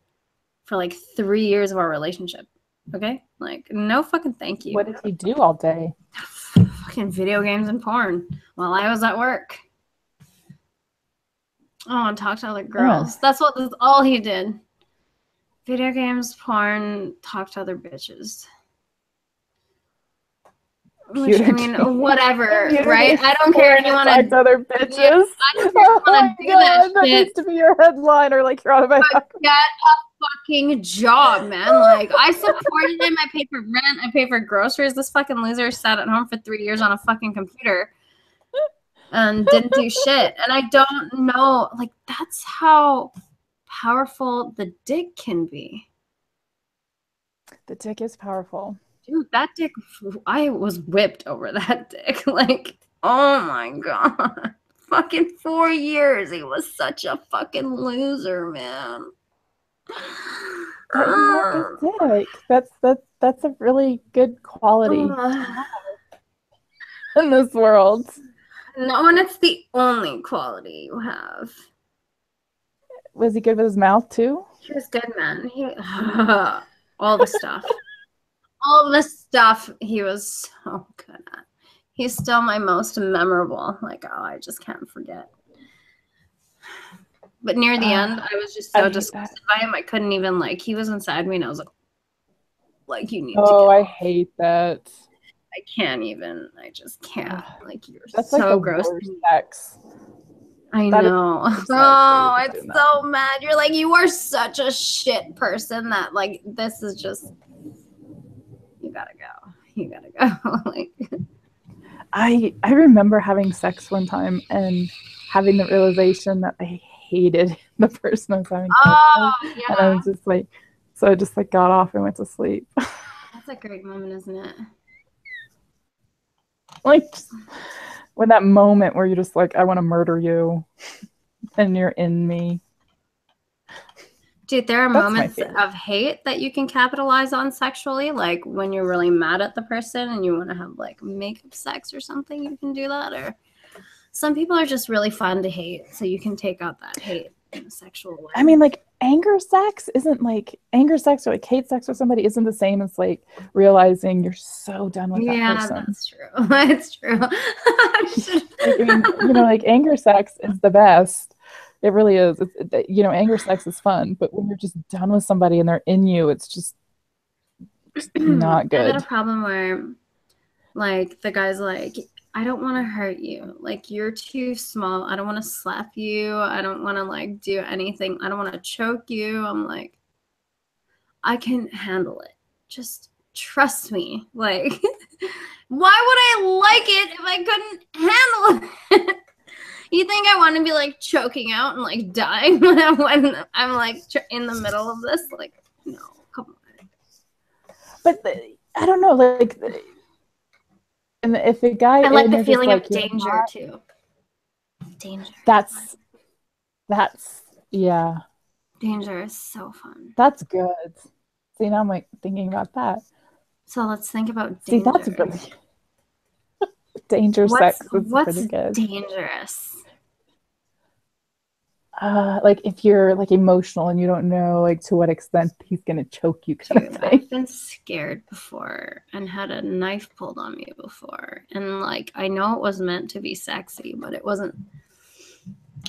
for like 3 years of our relationship. Okay? Like, no fucking thank you. What did he do all day? Fucking video games and porn while I was at work. Oh, and talk to other girls. That's all he did. Video games, porn, talk to other bitches. Which, I mean, whatever, right? I don't care if you want to talk to other bitches. Yeah, I don't care if you want to do that shit. That needs to be your headline, or like you're out of my get a fucking job, man. Like, I supported him. I paid for rent. I paid for groceries. This fucking loser sat at home for 3 years on a fucking computer and didn't do shit. And I don't know. Like, that's how powerful the dick can be. The dick is powerful. Dude, that dick, I was whipped over that dick. Like, oh my God. Fucking 4 years. He was such a fucking loser, man. Dick. That's a really good quality in this world. No, and it's the only quality you have. Was he good with his mouth too? He was good, man. All the stuff. All the stuff he was so good at. He's still my most memorable. Like, oh, I just can't forget. But near the end, I was just so disgusted by him. I couldn't even, like, he was inside me and I was like you need to Oh, I hate that. I can't even. I just can't. Like, you're That's so like the gross. Worst sex. I know. Oh, it's so mad. You're like, you are such a shit person that, like, this is just, you gotta go. You gotta go. Like, I remember having sex one time and having the realization that I hated the person I was having sex with. Yeah. And I was just like, so I just like got off and went to sleep. That's a great moment, isn't it? Like, when that moment where you're just like, I want to murder you and you're in me. Dude, there are moments of hate that you can capitalize on sexually, like when you're really mad at the person and you want to have like makeup sex or something, you can do that. Or some people are just really fun to hate, so you can take out that hate in a sexual way. I mean, like, anger sex or like hate sex with somebody isn't the same as like realizing you're so done with that person. Yeah, that's true. That's true. Like, I mean, you know, like anger sex is the best. It really is. You know, anger sex is fun, but when you're just done with somebody and they're in you, it's just not good. I've had a problem where, like, the guy's like, I don't want to hurt you. Like, you're too small. I don't want to slap you. I don't want to, like, do anything. I don't want to choke you. I'm like, I can handle it. Just trust me. Like, why would I like it if I couldn't handle it? You think I want to be like choking out and like dying when I'm like in the middle of this? Like, no, come on. But I don't know, like, and if a guy, I like the feeling like, of danger too. Danger. That's yeah. Danger is so fun. That's good. See, now I'm like thinking about that. So let's think about danger. See, that's really danger sex. What's pretty good. Dangerous? Like if you're like emotional and you don't know like to what extent he's gonna choke you kind of thing. I've been scared before and had a knife pulled on me before, and like I know it was meant to be sexy, but it wasn't.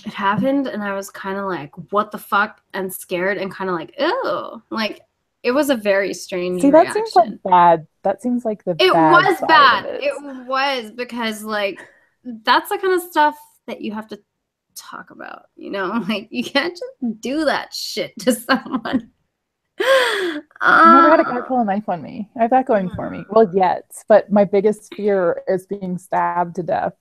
It happened and I was kind of like, what the fuck, and scared and kind of like, ew. Like, it was a very strange reaction. Seems like bad. That seems like the it bad was side bad. Of it was because like that's the kind of stuff that you have to talk about, you know? Like, you can't just do that shit to someone. I never had a guy pull a knife on me. I have that going for me. Well, yet, but my biggest fear is being stabbed to death.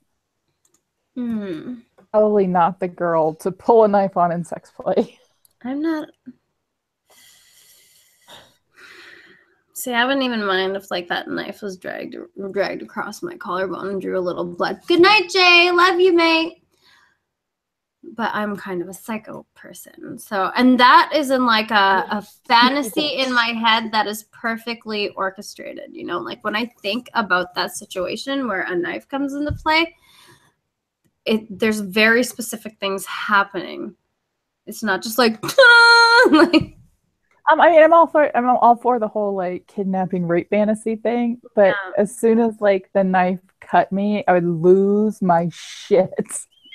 Probably not the girl to pull a knife on in sex play. I'm not. See, I wouldn't even mind if like that knife was dragged across my collarbone and drew a little blood. Good night, Jay. Love you, mate. But I'm kind of a psycho person. So, and that is in like a fantasy in my head that is perfectly orchestrated. You know, like when I think about that situation where a knife comes into play, there's very specific things happening. It's not just like, like. I mean, I'm all for the whole like kidnapping rape fantasy thing, but as soon as like the knife cut me, I would lose my shit.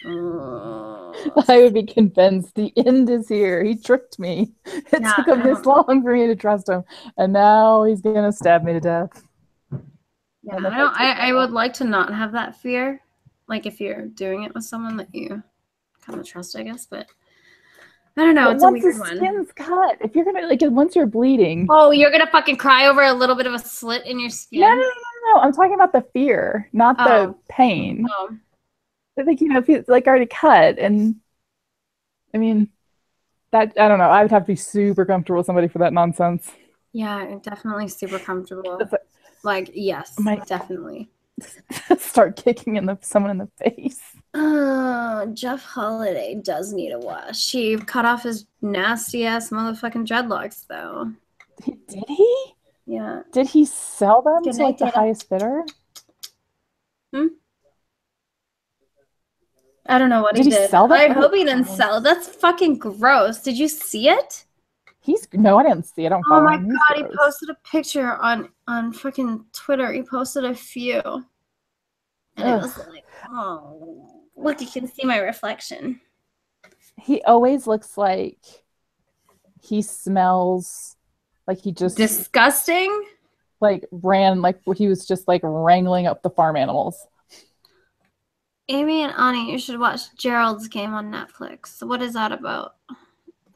I would be convinced the end is here. He tricked me. It took him this long for me to trust him, and now he's gonna stab me to death. Yeah, I would like to not have that fear, like if you're doing it with someone that you kind of trust, I guess. But I don't know. But it's once a weird the one. skin's cut, if you're gonna like once you're bleeding, oh, you're gonna fucking cry over a little bit of a slit in your skin. No. I'm talking about the fear, not the pain. I think, you know, if it's like already cut, and I mean, that, I don't know, I would have to be super comfortable with somebody for that nonsense. Yeah, definitely super comfortable. Like, yes, definitely. Start kicking someone in the face. Jeff Holiday does need a wash. He cut off his nasty ass motherfucking dreadlocks, though. Did he? Yeah. Did he sell them to like the highest bidder? I don't know what he did. Did he sell them? I hope he didn't sell. That's fucking gross. Did you see it? No, I didn't see it. I don't follow him. Oh my god, he posted a picture on freaking Twitter. He posted a few. And it was like, oh, look, you can see my reflection. He always looks like he smells like he just disgusting. Like he was just like wrangling up the farm animals. Amy and Ani, you should watch Gerald's Game on Netflix. What is that about?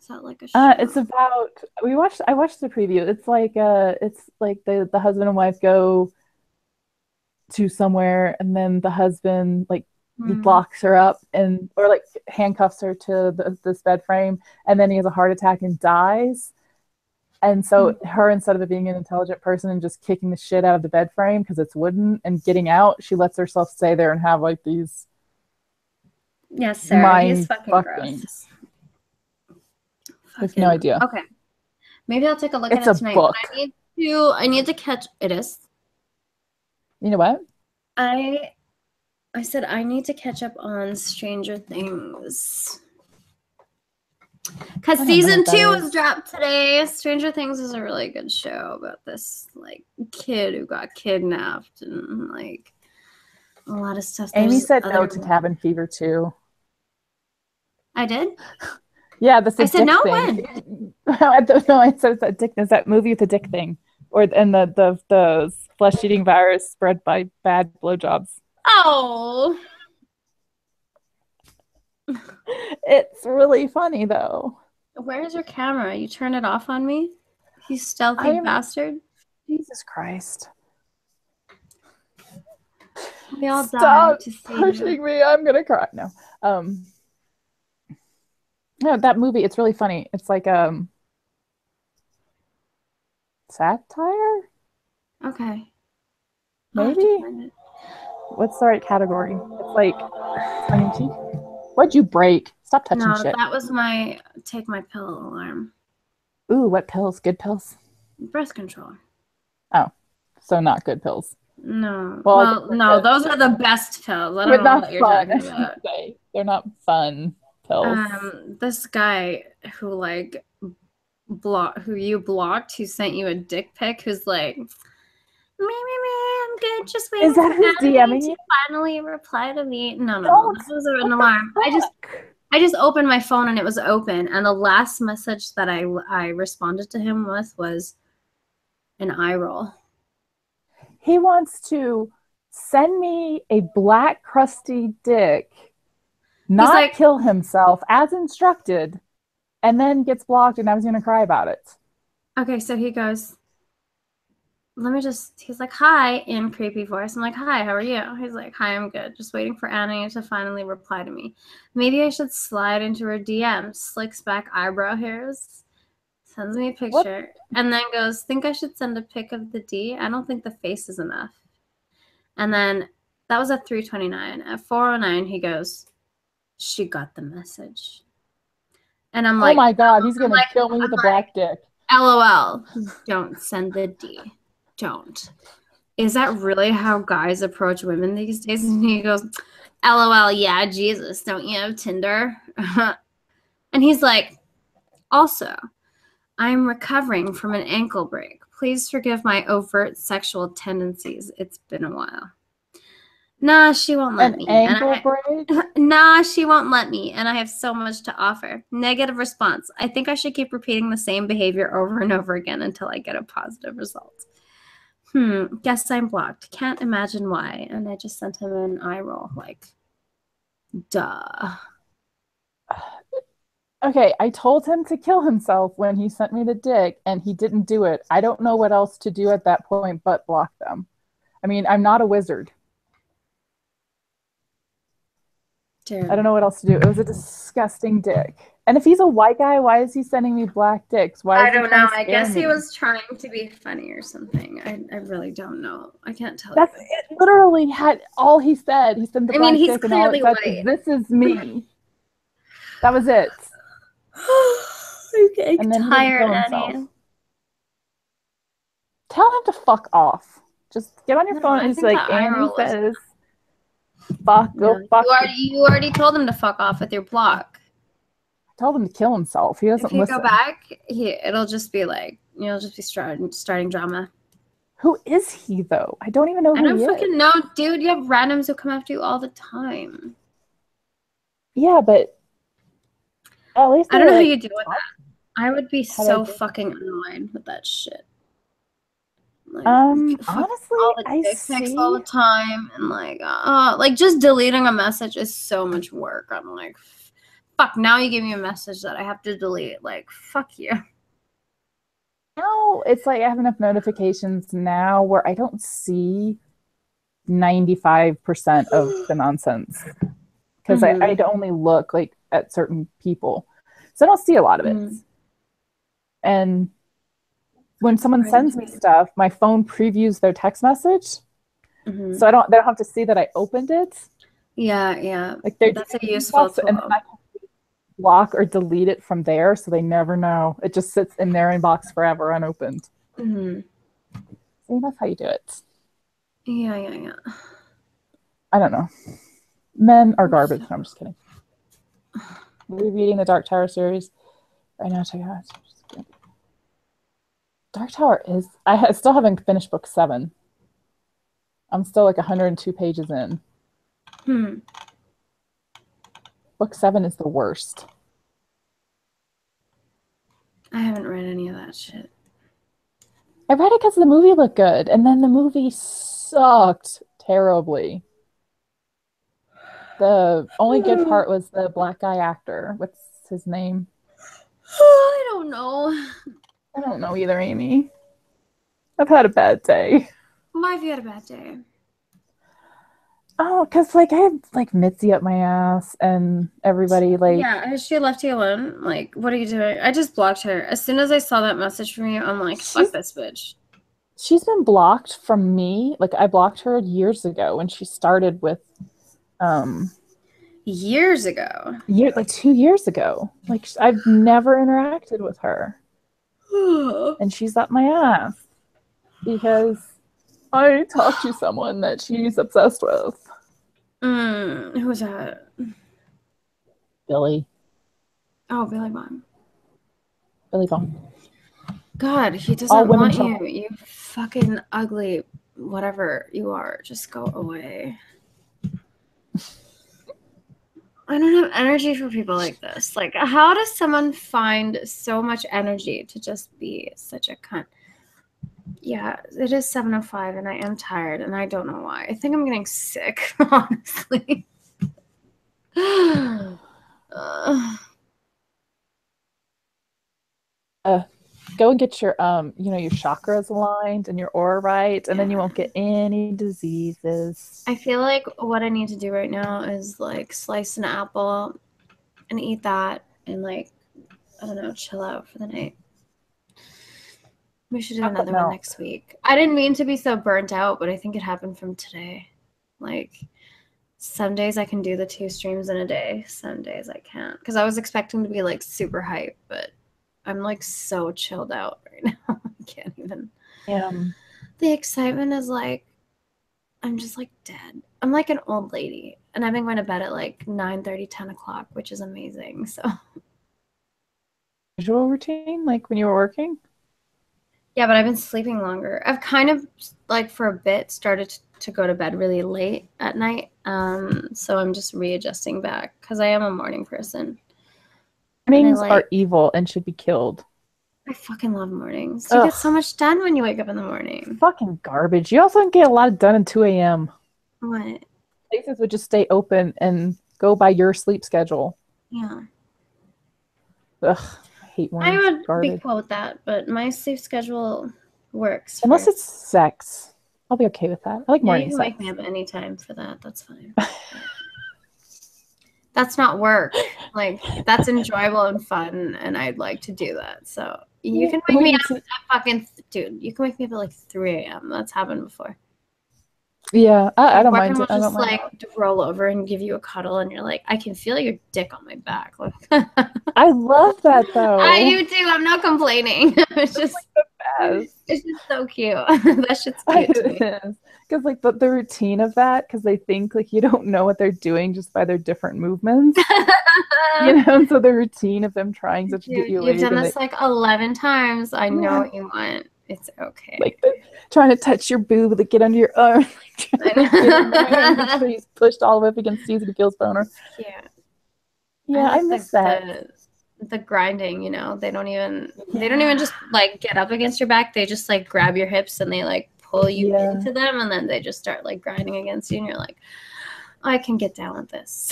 Is that like a show? It's about I watched the preview. It's like the husband and wife go to somewhere, and then the husband like locks her up or like handcuffs her to this bed frame, and then he has a heart attack and dies. And so her, instead of being an intelligent person and just kicking the shit out of the bed frame because it's wooden and getting out, she lets herself stay there and have like these. Yes, Sarah, he's fucking gross. I have no idea. Okay, maybe I'll take a look at it tonight. Book. I need to catch. It is. You know what? I said I need to catch up on Stranger Things. Because season 2 was dropped today. Stranger Things is a really good show about this like kid who got kidnapped and like a lot of stuff. Amy said no to Cabin Fever too. I did? Yeah, that's a I said dick no thing. When? No, I said that dick. Is that movie with the dick thing, and the flesh-eating virus spread by bad blowjobs? Oh, it's really funny though. Where's your camera? You turn it off on me, you stealthy bastard! Jesus Christ! We all Stop died to see pushing me. I'm gonna cry. No, no, that movie. It's really funny. It's like satire. Okay. Maybe. What's the right category? It's like tongue in cheek. What'd you break? Stop touching shit. That was my take my pill alarm. Ooh, what pills? Good pills? Birth control. Oh, so not good pills. No. Well, no, those are the best pills. I don't know what you're talking about. They're not fun pills. This guy who like who you blocked, who sent you a dick pic, who's like, me, I'm good. Just waiting. Is that who's DMing you? Finally reply to me. No, this was an alarm. I just opened my phone and it was open, and the last message that I responded to him with was an eye roll. He wants to send me a black crusty dick, not kill himself as instructed, and then gets blocked, and I was going to cry about it. Okay, so he goes, he's like, hi, in creepy voice. I'm like, hi, how are you? He's like, hi, I'm good. Just waiting for Annie to finally reply to me. Maybe I should slide into her DM. Slicks back eyebrow hairs. Sends me a picture. And then goes, think I should send a pic of the D? I don't think the face is enough. And then that was at 3:29. At 4:09, he goes, she got the message. And I'm like, oh my God, he's going to kill me with a black dick. LOL. Don't send the D. Don't. Is that really how guys approach women these days? And he goes, LOL, yeah, Jesus, don't you have Tinder? And he's like, also, I'm recovering from an ankle break. Please forgive my overt sexual tendencies. It's been a while. Nah, she won't let me. Ankle break? Nah, she won't let me. And I have so much to offer. Negative response. I think I should keep repeating the same behavior over and over again until I get a positive result. Guess I'm blocked. Can't imagine why. And I just sent him an eye roll. Like, duh. Okay, I told him to kill himself when he sent me the dick, and he didn't do it. I don't know what else to do at that point but block them. I mean, I'm not a wizard. Dude. I don't know what else to do. It was a disgusting dick. And if he's a white guy, why is he sending me black dicks? Why? I don't know. I guess he was trying to be funny or something. I really don't know. I can't tell. It literally had all he said. He said the black dick and all it said was, this is me. That was it. Okay, and then tired, Annie. Tell him to fuck off. Just get on your phone and he's like, Annie says, fuck, go fuck. You already told him to fuck off with your block. I told him to kill himself. He doesn't listen. If you go back, it'll just be like, you'll just be starting drama. Who is he, though? I don't even know who he is. I don't fucking know, dude. You have randoms who come after you all the time. Yeah, but at least I don't know how you deal with that. I would be so fucking annoyed with that shit. Like, honestly, all the dick pics all the time, and like just deleting a message is so much work. I'm like, fuck. Now you give me a message that I have to delete. Like, fuck you. No, it's like I have enough notifications now where I don't see 95% of the nonsense because I'd only look like at certain people, so I don't see a lot of it. And when someone sends me stuff, my phone previews their text message, so they don't have to see that I opened it. Yeah. Like that's a useful tool. And then I can block or delete it from there, so they never know. It just sits in their inbox forever unopened. See, that's how you do it. Yeah. I don't know. Men are garbage. No, I'm just kidding. We're reading the Dark Tower series right now. Check it out. Dark Tower is. I still haven't finished book 7. I'm still like 102 pages in. Book 7 is the worst. I haven't read any of that shit. I read it because the movie looked good, and then the movie sucked terribly. The only good part was the black guy actor. What's his name? I don't know. I don't know either, Amy. I've had a bad day. Why have you had a bad day? Oh, because like I had like Mitzi up my ass and everybody like. Yeah, has she left you alone? Like, what are you doing? I just blocked her. As soon as I saw that message from you, I'm like, fuck this bitch. She's been blocked from me. Like I blocked her years ago when she started with years ago. Like 2 years ago. Like I've never interacted with her. And she's up my ass because I talked to someone that she's obsessed with. Who's that? Billy. Oh, Billy Bond. Billy Bond. God, he doesn't want you. You fucking ugly whatever you are. Just go away. I don't have energy for people like this. Like, how does someone find so much energy to just be such a cunt? Yeah, it is 7:05 and I am tired and I don't know why. I think I'm getting sick, honestly. Go and get your your chakras aligned and your aura right, and then you won't get any diseases. I feel like what I need to do right now is like slice an apple and eat that and like, I don't know, chill out for the night. We should do another one next week. I didn't mean to be so burnt out, but I think it happened from today. Like, some days I can do the 2 streams in a day. Some days I can't. Because I was expecting to be, like, super hype, but I'm, like, so chilled out right now. I can't even. Yeah. The excitement is, like, I'm just, like, dead. I'm like an old lady. And I've been going to bed at, like, 9:30, 10 o'clock, which is amazing. So. Visual routine? Like when you were working? Yeah, but I've been sleeping longer. I've kind of, like, for a bit started to go to bed really late at night. So I'm just readjusting back because I am a morning person. Mornings are evil and should be killed. I fucking love mornings. You get so much done when you wake up in the morning. Fucking garbage. You also get a lot done at 2 a.m. What? Places would just stay open and go by your sleep schedule. Yeah. Ugh. I would be cool with that, but my sleep schedule works. Unless it's sex. I'll be okay with that. I like morning sex. You can wake me up any time for that. That's fine. That's not work. Like, that's enjoyable and fun, and I'd like to do that. So you can wake me up at fucking... Dude, you can wake me up at like 3 a.m. That's happened before. Yeah, I don't mind it. I don't mind. Like to roll over and give you a cuddle, and you're like, I can feel your dick on my back. Like, I love that though. I do too. I'm not complaining. It's just like the best. It's just so cute. That shit's cute to me. Because like the routine of that, because they think like you don't know what they're doing just by their different movements. And so the routine of them trying to get you laid. You've done this like 11 times. I know what you want. It's okay. Like trying to touch your boob, like get under your arm. He's pushed all the way up against you and feels boner. Yeah. Yeah, I miss that. The grinding, they don't even just like get up against your back. They just like grab your hips and they like pull you into them, and then they just start like grinding against you, and you're like, I can get down with this.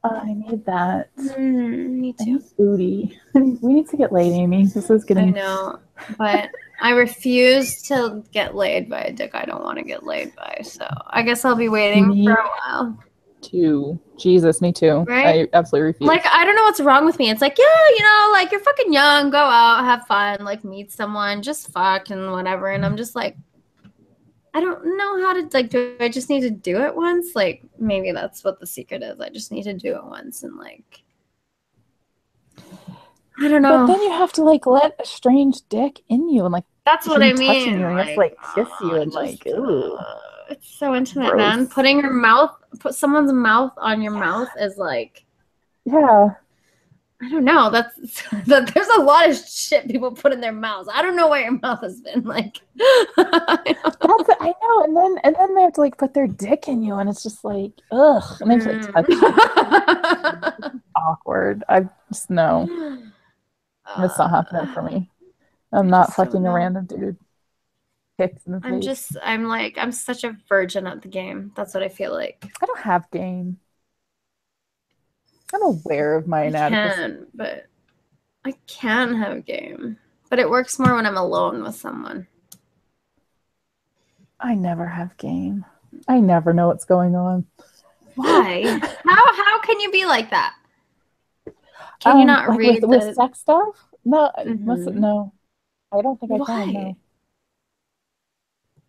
I need that. Me too. Booty. We need to get laid, Amy. This is getting. I know, but I refuse to get laid by a dick I don't want to get laid by. So I guess I'll be waiting for a while. Jesus, me too. Right? I absolutely refuse. Like, I don't know what's wrong with me. It's like, yeah, like you're fucking young, go out, have fun, like meet someone, just fuck and whatever. And I'm just like, I don't know how to, like, do I just need to do it once? Like, maybe that's what the secret is. I just need to do it once and, like, I don't know. But then you have to, like, let a strange dick in you and, like, that's what I mean. Touching you and just, like, kiss you and, like, ooh. It's so intimate, Gross. man. Put someone's mouth on your mouth is like, yeah. I don't know. There's a lot of shit people put in their mouths. I don't know where your mouth has been. Like, I know. And then they have to like put their dick in you, and it's just like, ugh. And they have to like touch you. Awkward. I just no. It's not happening for me. I'm not fucking a random dude. Kicks in the face. I'm such a virgin at the game. That's what I feel like. I don't have game. I'm aware of my inadequacy. I can have game. But it works more when I'm alone with someone. I never have game. I never know what's going on. Why? How can you be like that? Can you not like read with sex stuff? No, Mm-hmm. no. I don't think I Why? can. No.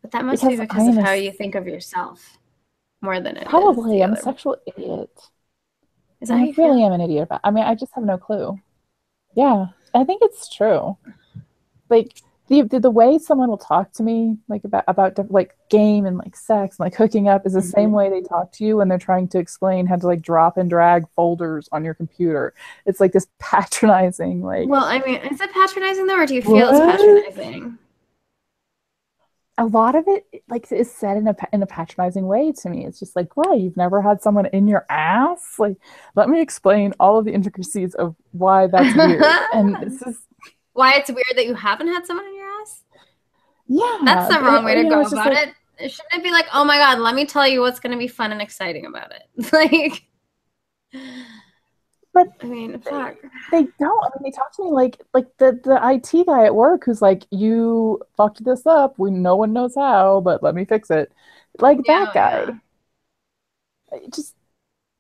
But that must be because of how you think of yourself more than it probably. is I'm a sexual idiot. Is that how you really feel? am an idiot about. I mean, I just have no clue. Yeah, I think it's true. Like the way someone will talk to me like about like game and like sex and like hooking up is the same way they talk to you when they're trying to explain how to like drop and drag folders on your computer. It's like this patronizing like. Well, I mean, is it patronizing though, or do you feel it's patronizing? A lot of it like is said in a patronizing way to me. It's just like, wow, you've never had someone in your ass? Like, let me explain all of the intricacies of why that's weird. And this is why it's weird that you haven't had someone in your ass? Yeah. That's the wrong way to go about it. Shouldn't it be like, oh my God, let me tell you what's going to be fun and exciting about it? Like, but I mean, fuck. They don't. I mean, they talk to me like the IT guy at work who's like, you fucked this up. No one knows how, but let me fix it. Like that guy. Yeah. Just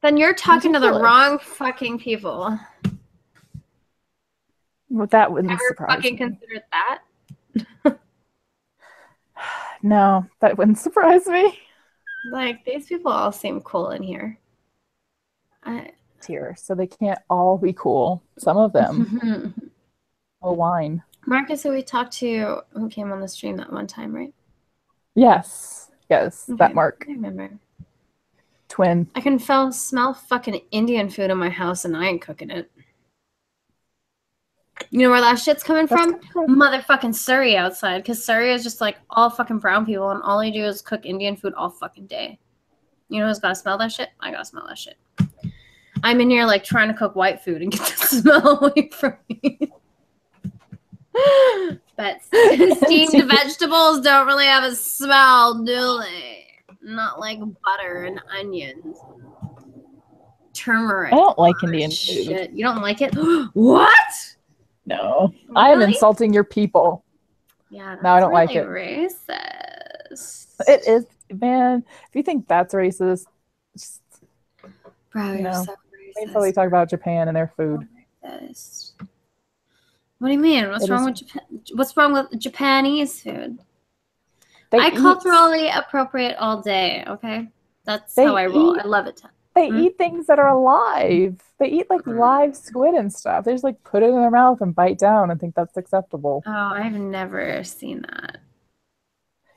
then you're talking to the wrong fucking people. Well, that wouldn't surprise fucking me. Considered that? No, that wouldn't surprise me. Like, these people all seem cool in here. Here, so they can't all be cool. Some of them. Oh, wine. Marcus, who we talked to, who came on the stream that one time, right? Yes. Yes, okay. That Mark. I remember. Twin. I can smell fucking Indian food in my house and I ain't cooking it. You know where that shit's coming from? Motherfucking Surrey outside. Because Surrey is just like all fucking brown people and all they do is cook Indian food all fucking day. You know who's gotta smell that shit? I gotta smell that shit. I'm in here like trying to cook white food and get the smell away from me. But steamed vegetables don't really have a smell, do they? Not like butter and onions. Turmeric. I don't like Indian food. You don't like it? What? No. Really? I am insulting your people. Yeah. No, I don't like it. Racist. It is, man. If you think that's racist, just, bro, you're so racist. Wait until we talk about Japan and their food. Racist. What do you mean? What's wrong with Japan? What's wrong with Japanese food? I culturally appropriate all day, okay? That's how I roll. I love it. They eat things that are alive. They eat like live squid and stuff. They just like put it in their mouth and bite down and think that's acceptable. Oh, I've never seen that.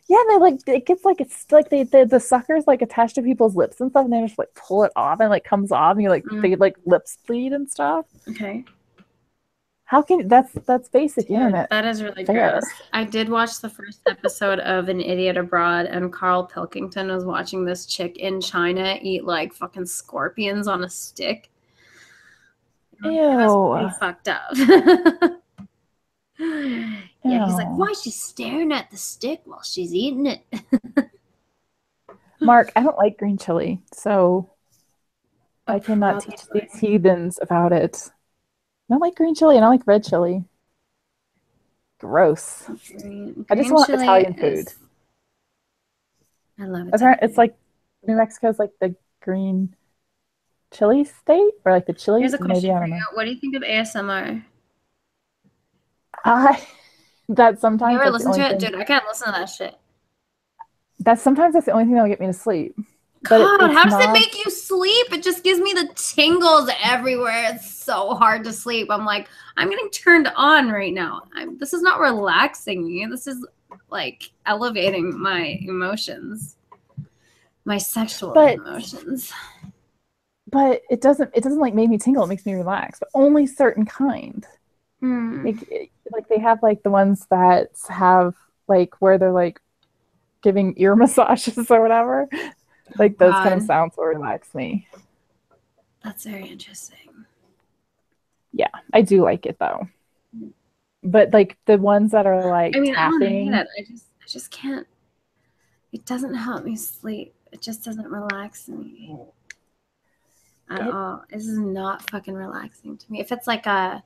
Yeah, they like it gets like it's like the suckers like attached to people's lips and stuff, and they just like pull it off and it, like comes off, and you like they like lips bleed and stuff. Okay. How can that's basic internet? That is really gross. I did watch the first episode of An Idiot Abroad, and Carl Pilkington was watching this chick in China eat like fucking scorpions on a stick. Ew. It was pretty fucked up. Yeah, he's like, why is she staring at the stick while she's eating it? Mark, I don't like green chili, so I cannot teach these heathens about it. I don't like green chili. I don't like red chili. Gross. I just want Italian food. I love it. It's like New Mexico's like the green chili state, or like the chili. Here's a question for you. What do you think of ASMR? That sometimes. You ever listen to it, dude? I can't listen to that shit. Sometimes that's the only thing that'll get me to sleep. God, how does it make you sleep? It just gives me the tingles everywhere. It's so hard to sleep. I'm like, I'm getting turned on right now. This is not relaxing me. This is like elevating my emotions. my sexual emotions. But it doesn't like make me tingle. It makes me relax, but only certain kind. Like they have like the ones that have like where they're like giving ear massages or whatever. Like those kind of sounds will relax me. That's very interesting. Yeah, I do like it though. But like the ones that are like tapping, I don't hate it. I just can't. It doesn't help me sleep. It just doesn't relax me at all. This is not fucking relaxing to me. If it's like a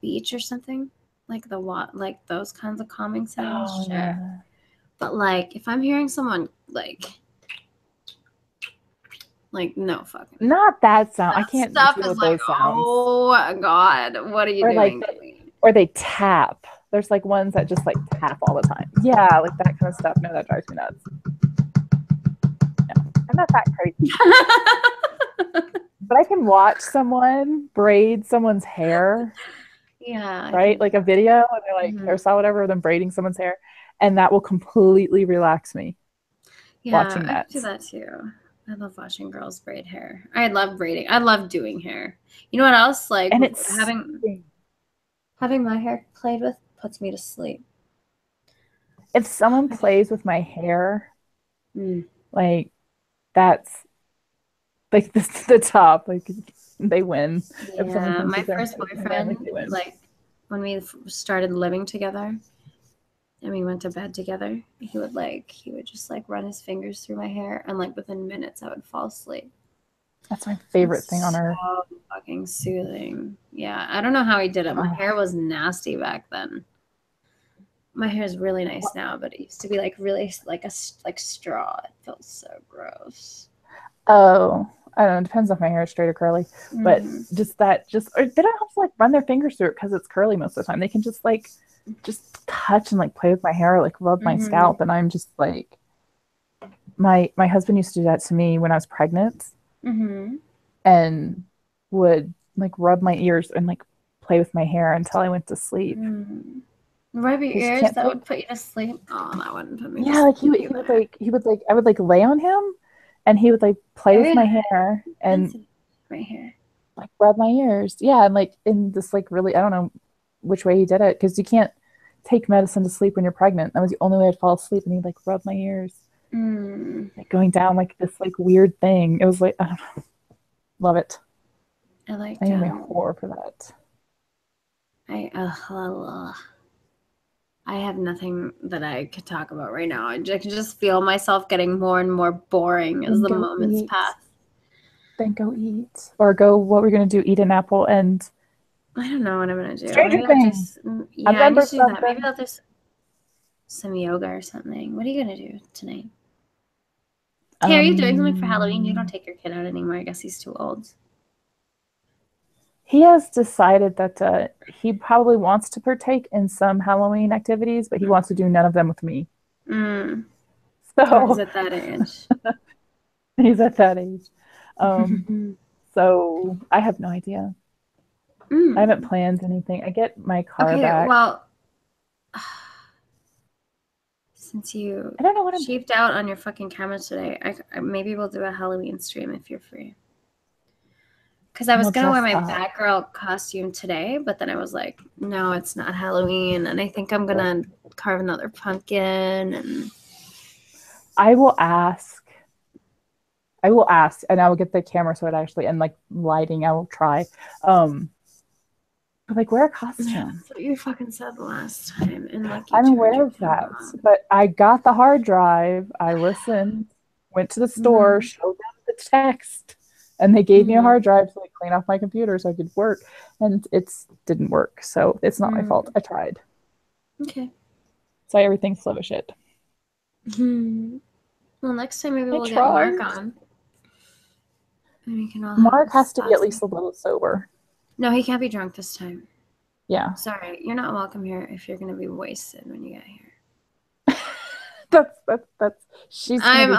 beach or something, like like those kinds of calming sounds, sure. Yeah. But like if I'm hearing someone like no fucking. Not that sound. I can't deal with those sounds. Oh God, what are you doing? Or they tap. There's like ones that just like tap all the time. Yeah, like that kind of stuff. No, that drives me nuts. No, I'm not that crazy. But I can watch someone braid someone's hair. Yeah. Right? Like a video and they're like, or saw whatever of them braiding someone's hair. And that will completely relax me. Yeah, watching that. I do that too. I love watching girls braid hair. I love braiding. I love doing hair. You know what else? Like, and it's having my hair played with puts me to sleep. If someone plays with my hair, like that's like the top. Like they win. Yeah, my first boyfriend, like when we started living together and we went to bed together, he would just like run his fingers through my hair, and like within minutes I would fall asleep. That's my favorite thing on earth. So fucking soothing. Yeah, I don't know how he did it. My hair was nasty back then. My hair is really nice now, but it used to be like really like straw. It felt so gross. Oh, I don't know. It depends if my hair is straight or curly, but or they don't have to like run their fingers through it because it's curly most of the time. They can just touch and like play with my hair, or, like rub my scalp, and I'm just like, my husband used to do that to me when I was pregnant, and would like rub my ears and like play with my hair until I went to sleep. Rub your ears? That would put you to sleep? Oh, that wouldn't put me to sleep. Yeah, like he would like I would like lay on him and he would like play with my hair and right here, like rub my ears. Yeah, and like in this like really, I don't know which way he did it, because you can't take medicine to sleep when you're pregnant. That was the only way I'd fall asleep, and he'd like rub my ears, like going down like this like weird thing. It was like, I don't know, love it. I am a whore for that. I have nothing that I could talk about right now. I can just feel myself getting more and more boring as the moments pass. Then go eat. Or go, what we're going to do, eat an apple and... I don't know what I'm going to do. Stranger Things. Yeah, I need to do that. Maybe I'll do some yoga or something. What are you going to do tonight? Hey, are you doing something for Halloween? You don't take your kid out anymore. I guess he's too old. He has decided that he probably wants to partake in some Halloween activities, but he wants to do none of them with me. So he's at that age. He's at that age. So I have no idea. I haven't planned anything. I get my car back. Well, since you cheaped out on your fucking cameras today, maybe we'll do a Halloween stream if you're free. Because I was going to wear my Batgirl costume today, but then I was like, no, it's not Halloween. And I think I'm going to carve another pumpkin. And I will ask, and I will get the camera so it actually, and like lighting, I will try. But like, wear a costume. Yeah, that's what you fucking said the last time. And like, I'm aware of that. But I got the hard drive. I listened, went to the store, showed them the text. And they gave me a hard drive to like clean off my computer so I could work, and it didn't work. So it's not my fault. I tried. Okay. So everything's slow as shit. Well, next time maybe we'll get Mark on. And we can all Mark has to be at least a little sober. No, he can't be drunk this time. Yeah. Sorry, you're not welcome here if you're gonna be wasted when you get here. That's she's I'm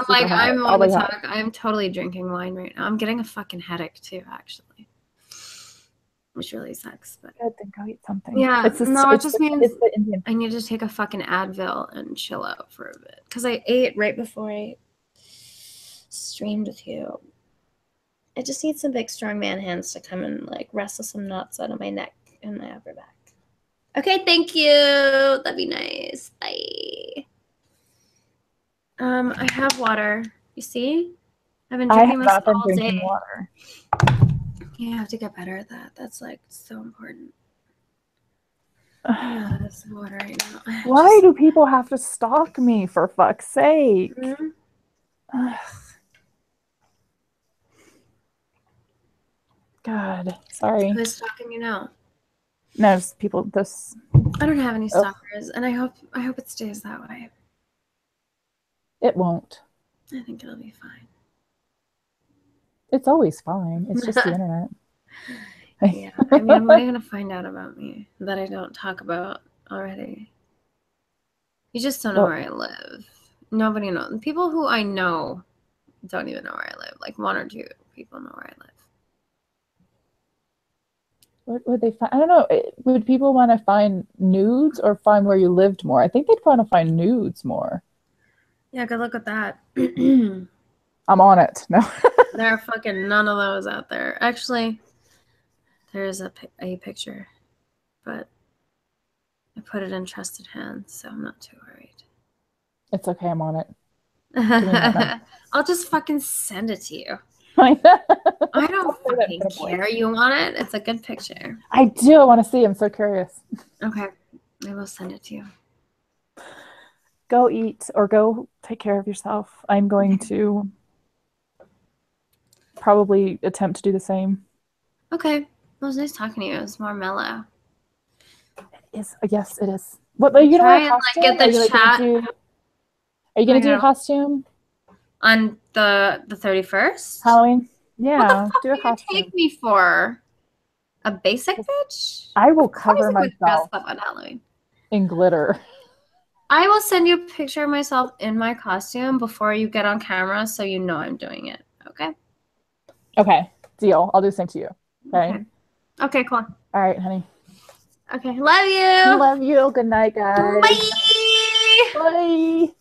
totally drinking wine right now. I'm getting a fucking headache too, actually, which really sucks. But good, then go eat something. Yeah, it just means I need to take a fucking Advil and chill out for a bit because I ate right before I streamed with you. I just need some big, strong man hands to come and like wrestle some knots out of my neck and my upper back. Okay, thank you. That'd be nice. Bye. I have water. You see? I've been drinking this all day. Water. Yeah, I have to get better at that. That's like so important. Yeah, that's water right now. Why do people have to stalk me, for fuck's sake? God, sorry. Who's stalking you now? No, just people. I don't have any stalkers, and I hope it stays that way. It won't. I think it'll be fine. It's always fine. It's just the internet. Yeah, I mean, what are you gonna find out about me that I don't talk about already? You just don't know where I live. Nobody knows. People who I know don't even know where I live. Like 1 or 2 people know where I live. What would they find? I don't know. Would people want to find nudes or find where you lived more? I think they'd want to find nudes more. Yeah, good luck with that. I'm on it. No. There are fucking none of those out there. Actually, there's a picture, but I put it in trusted hands, so I'm not too worried. It's okay. I'm on it. I'll just fucking send it to you. I don't fucking care. You want it? It's a good picture. I do. I want to see. I'm so curious. Okay. I will send it to you. Go eat or go take care of yourself. I'm going to probably attempt to do the same. Okay. Well, it was nice talking to you. It was more mellow. Yes, it is. What are you gonna wear a costume? Get the chat. Are you gonna do a costume on the 31st? Halloween? Yeah. What the fuck do a costume. You take me for a basic bitch? I will cover myself dress up on Halloween in glitter. I will send you a picture of myself in my costume before you get on camera, so you know I'm doing it. Okay. Okay. Deal. I'll do the same to you. Okay. Okay. Cool. All right, honey. Okay. Love you. Love you. Good night, guys. Bye. Bye.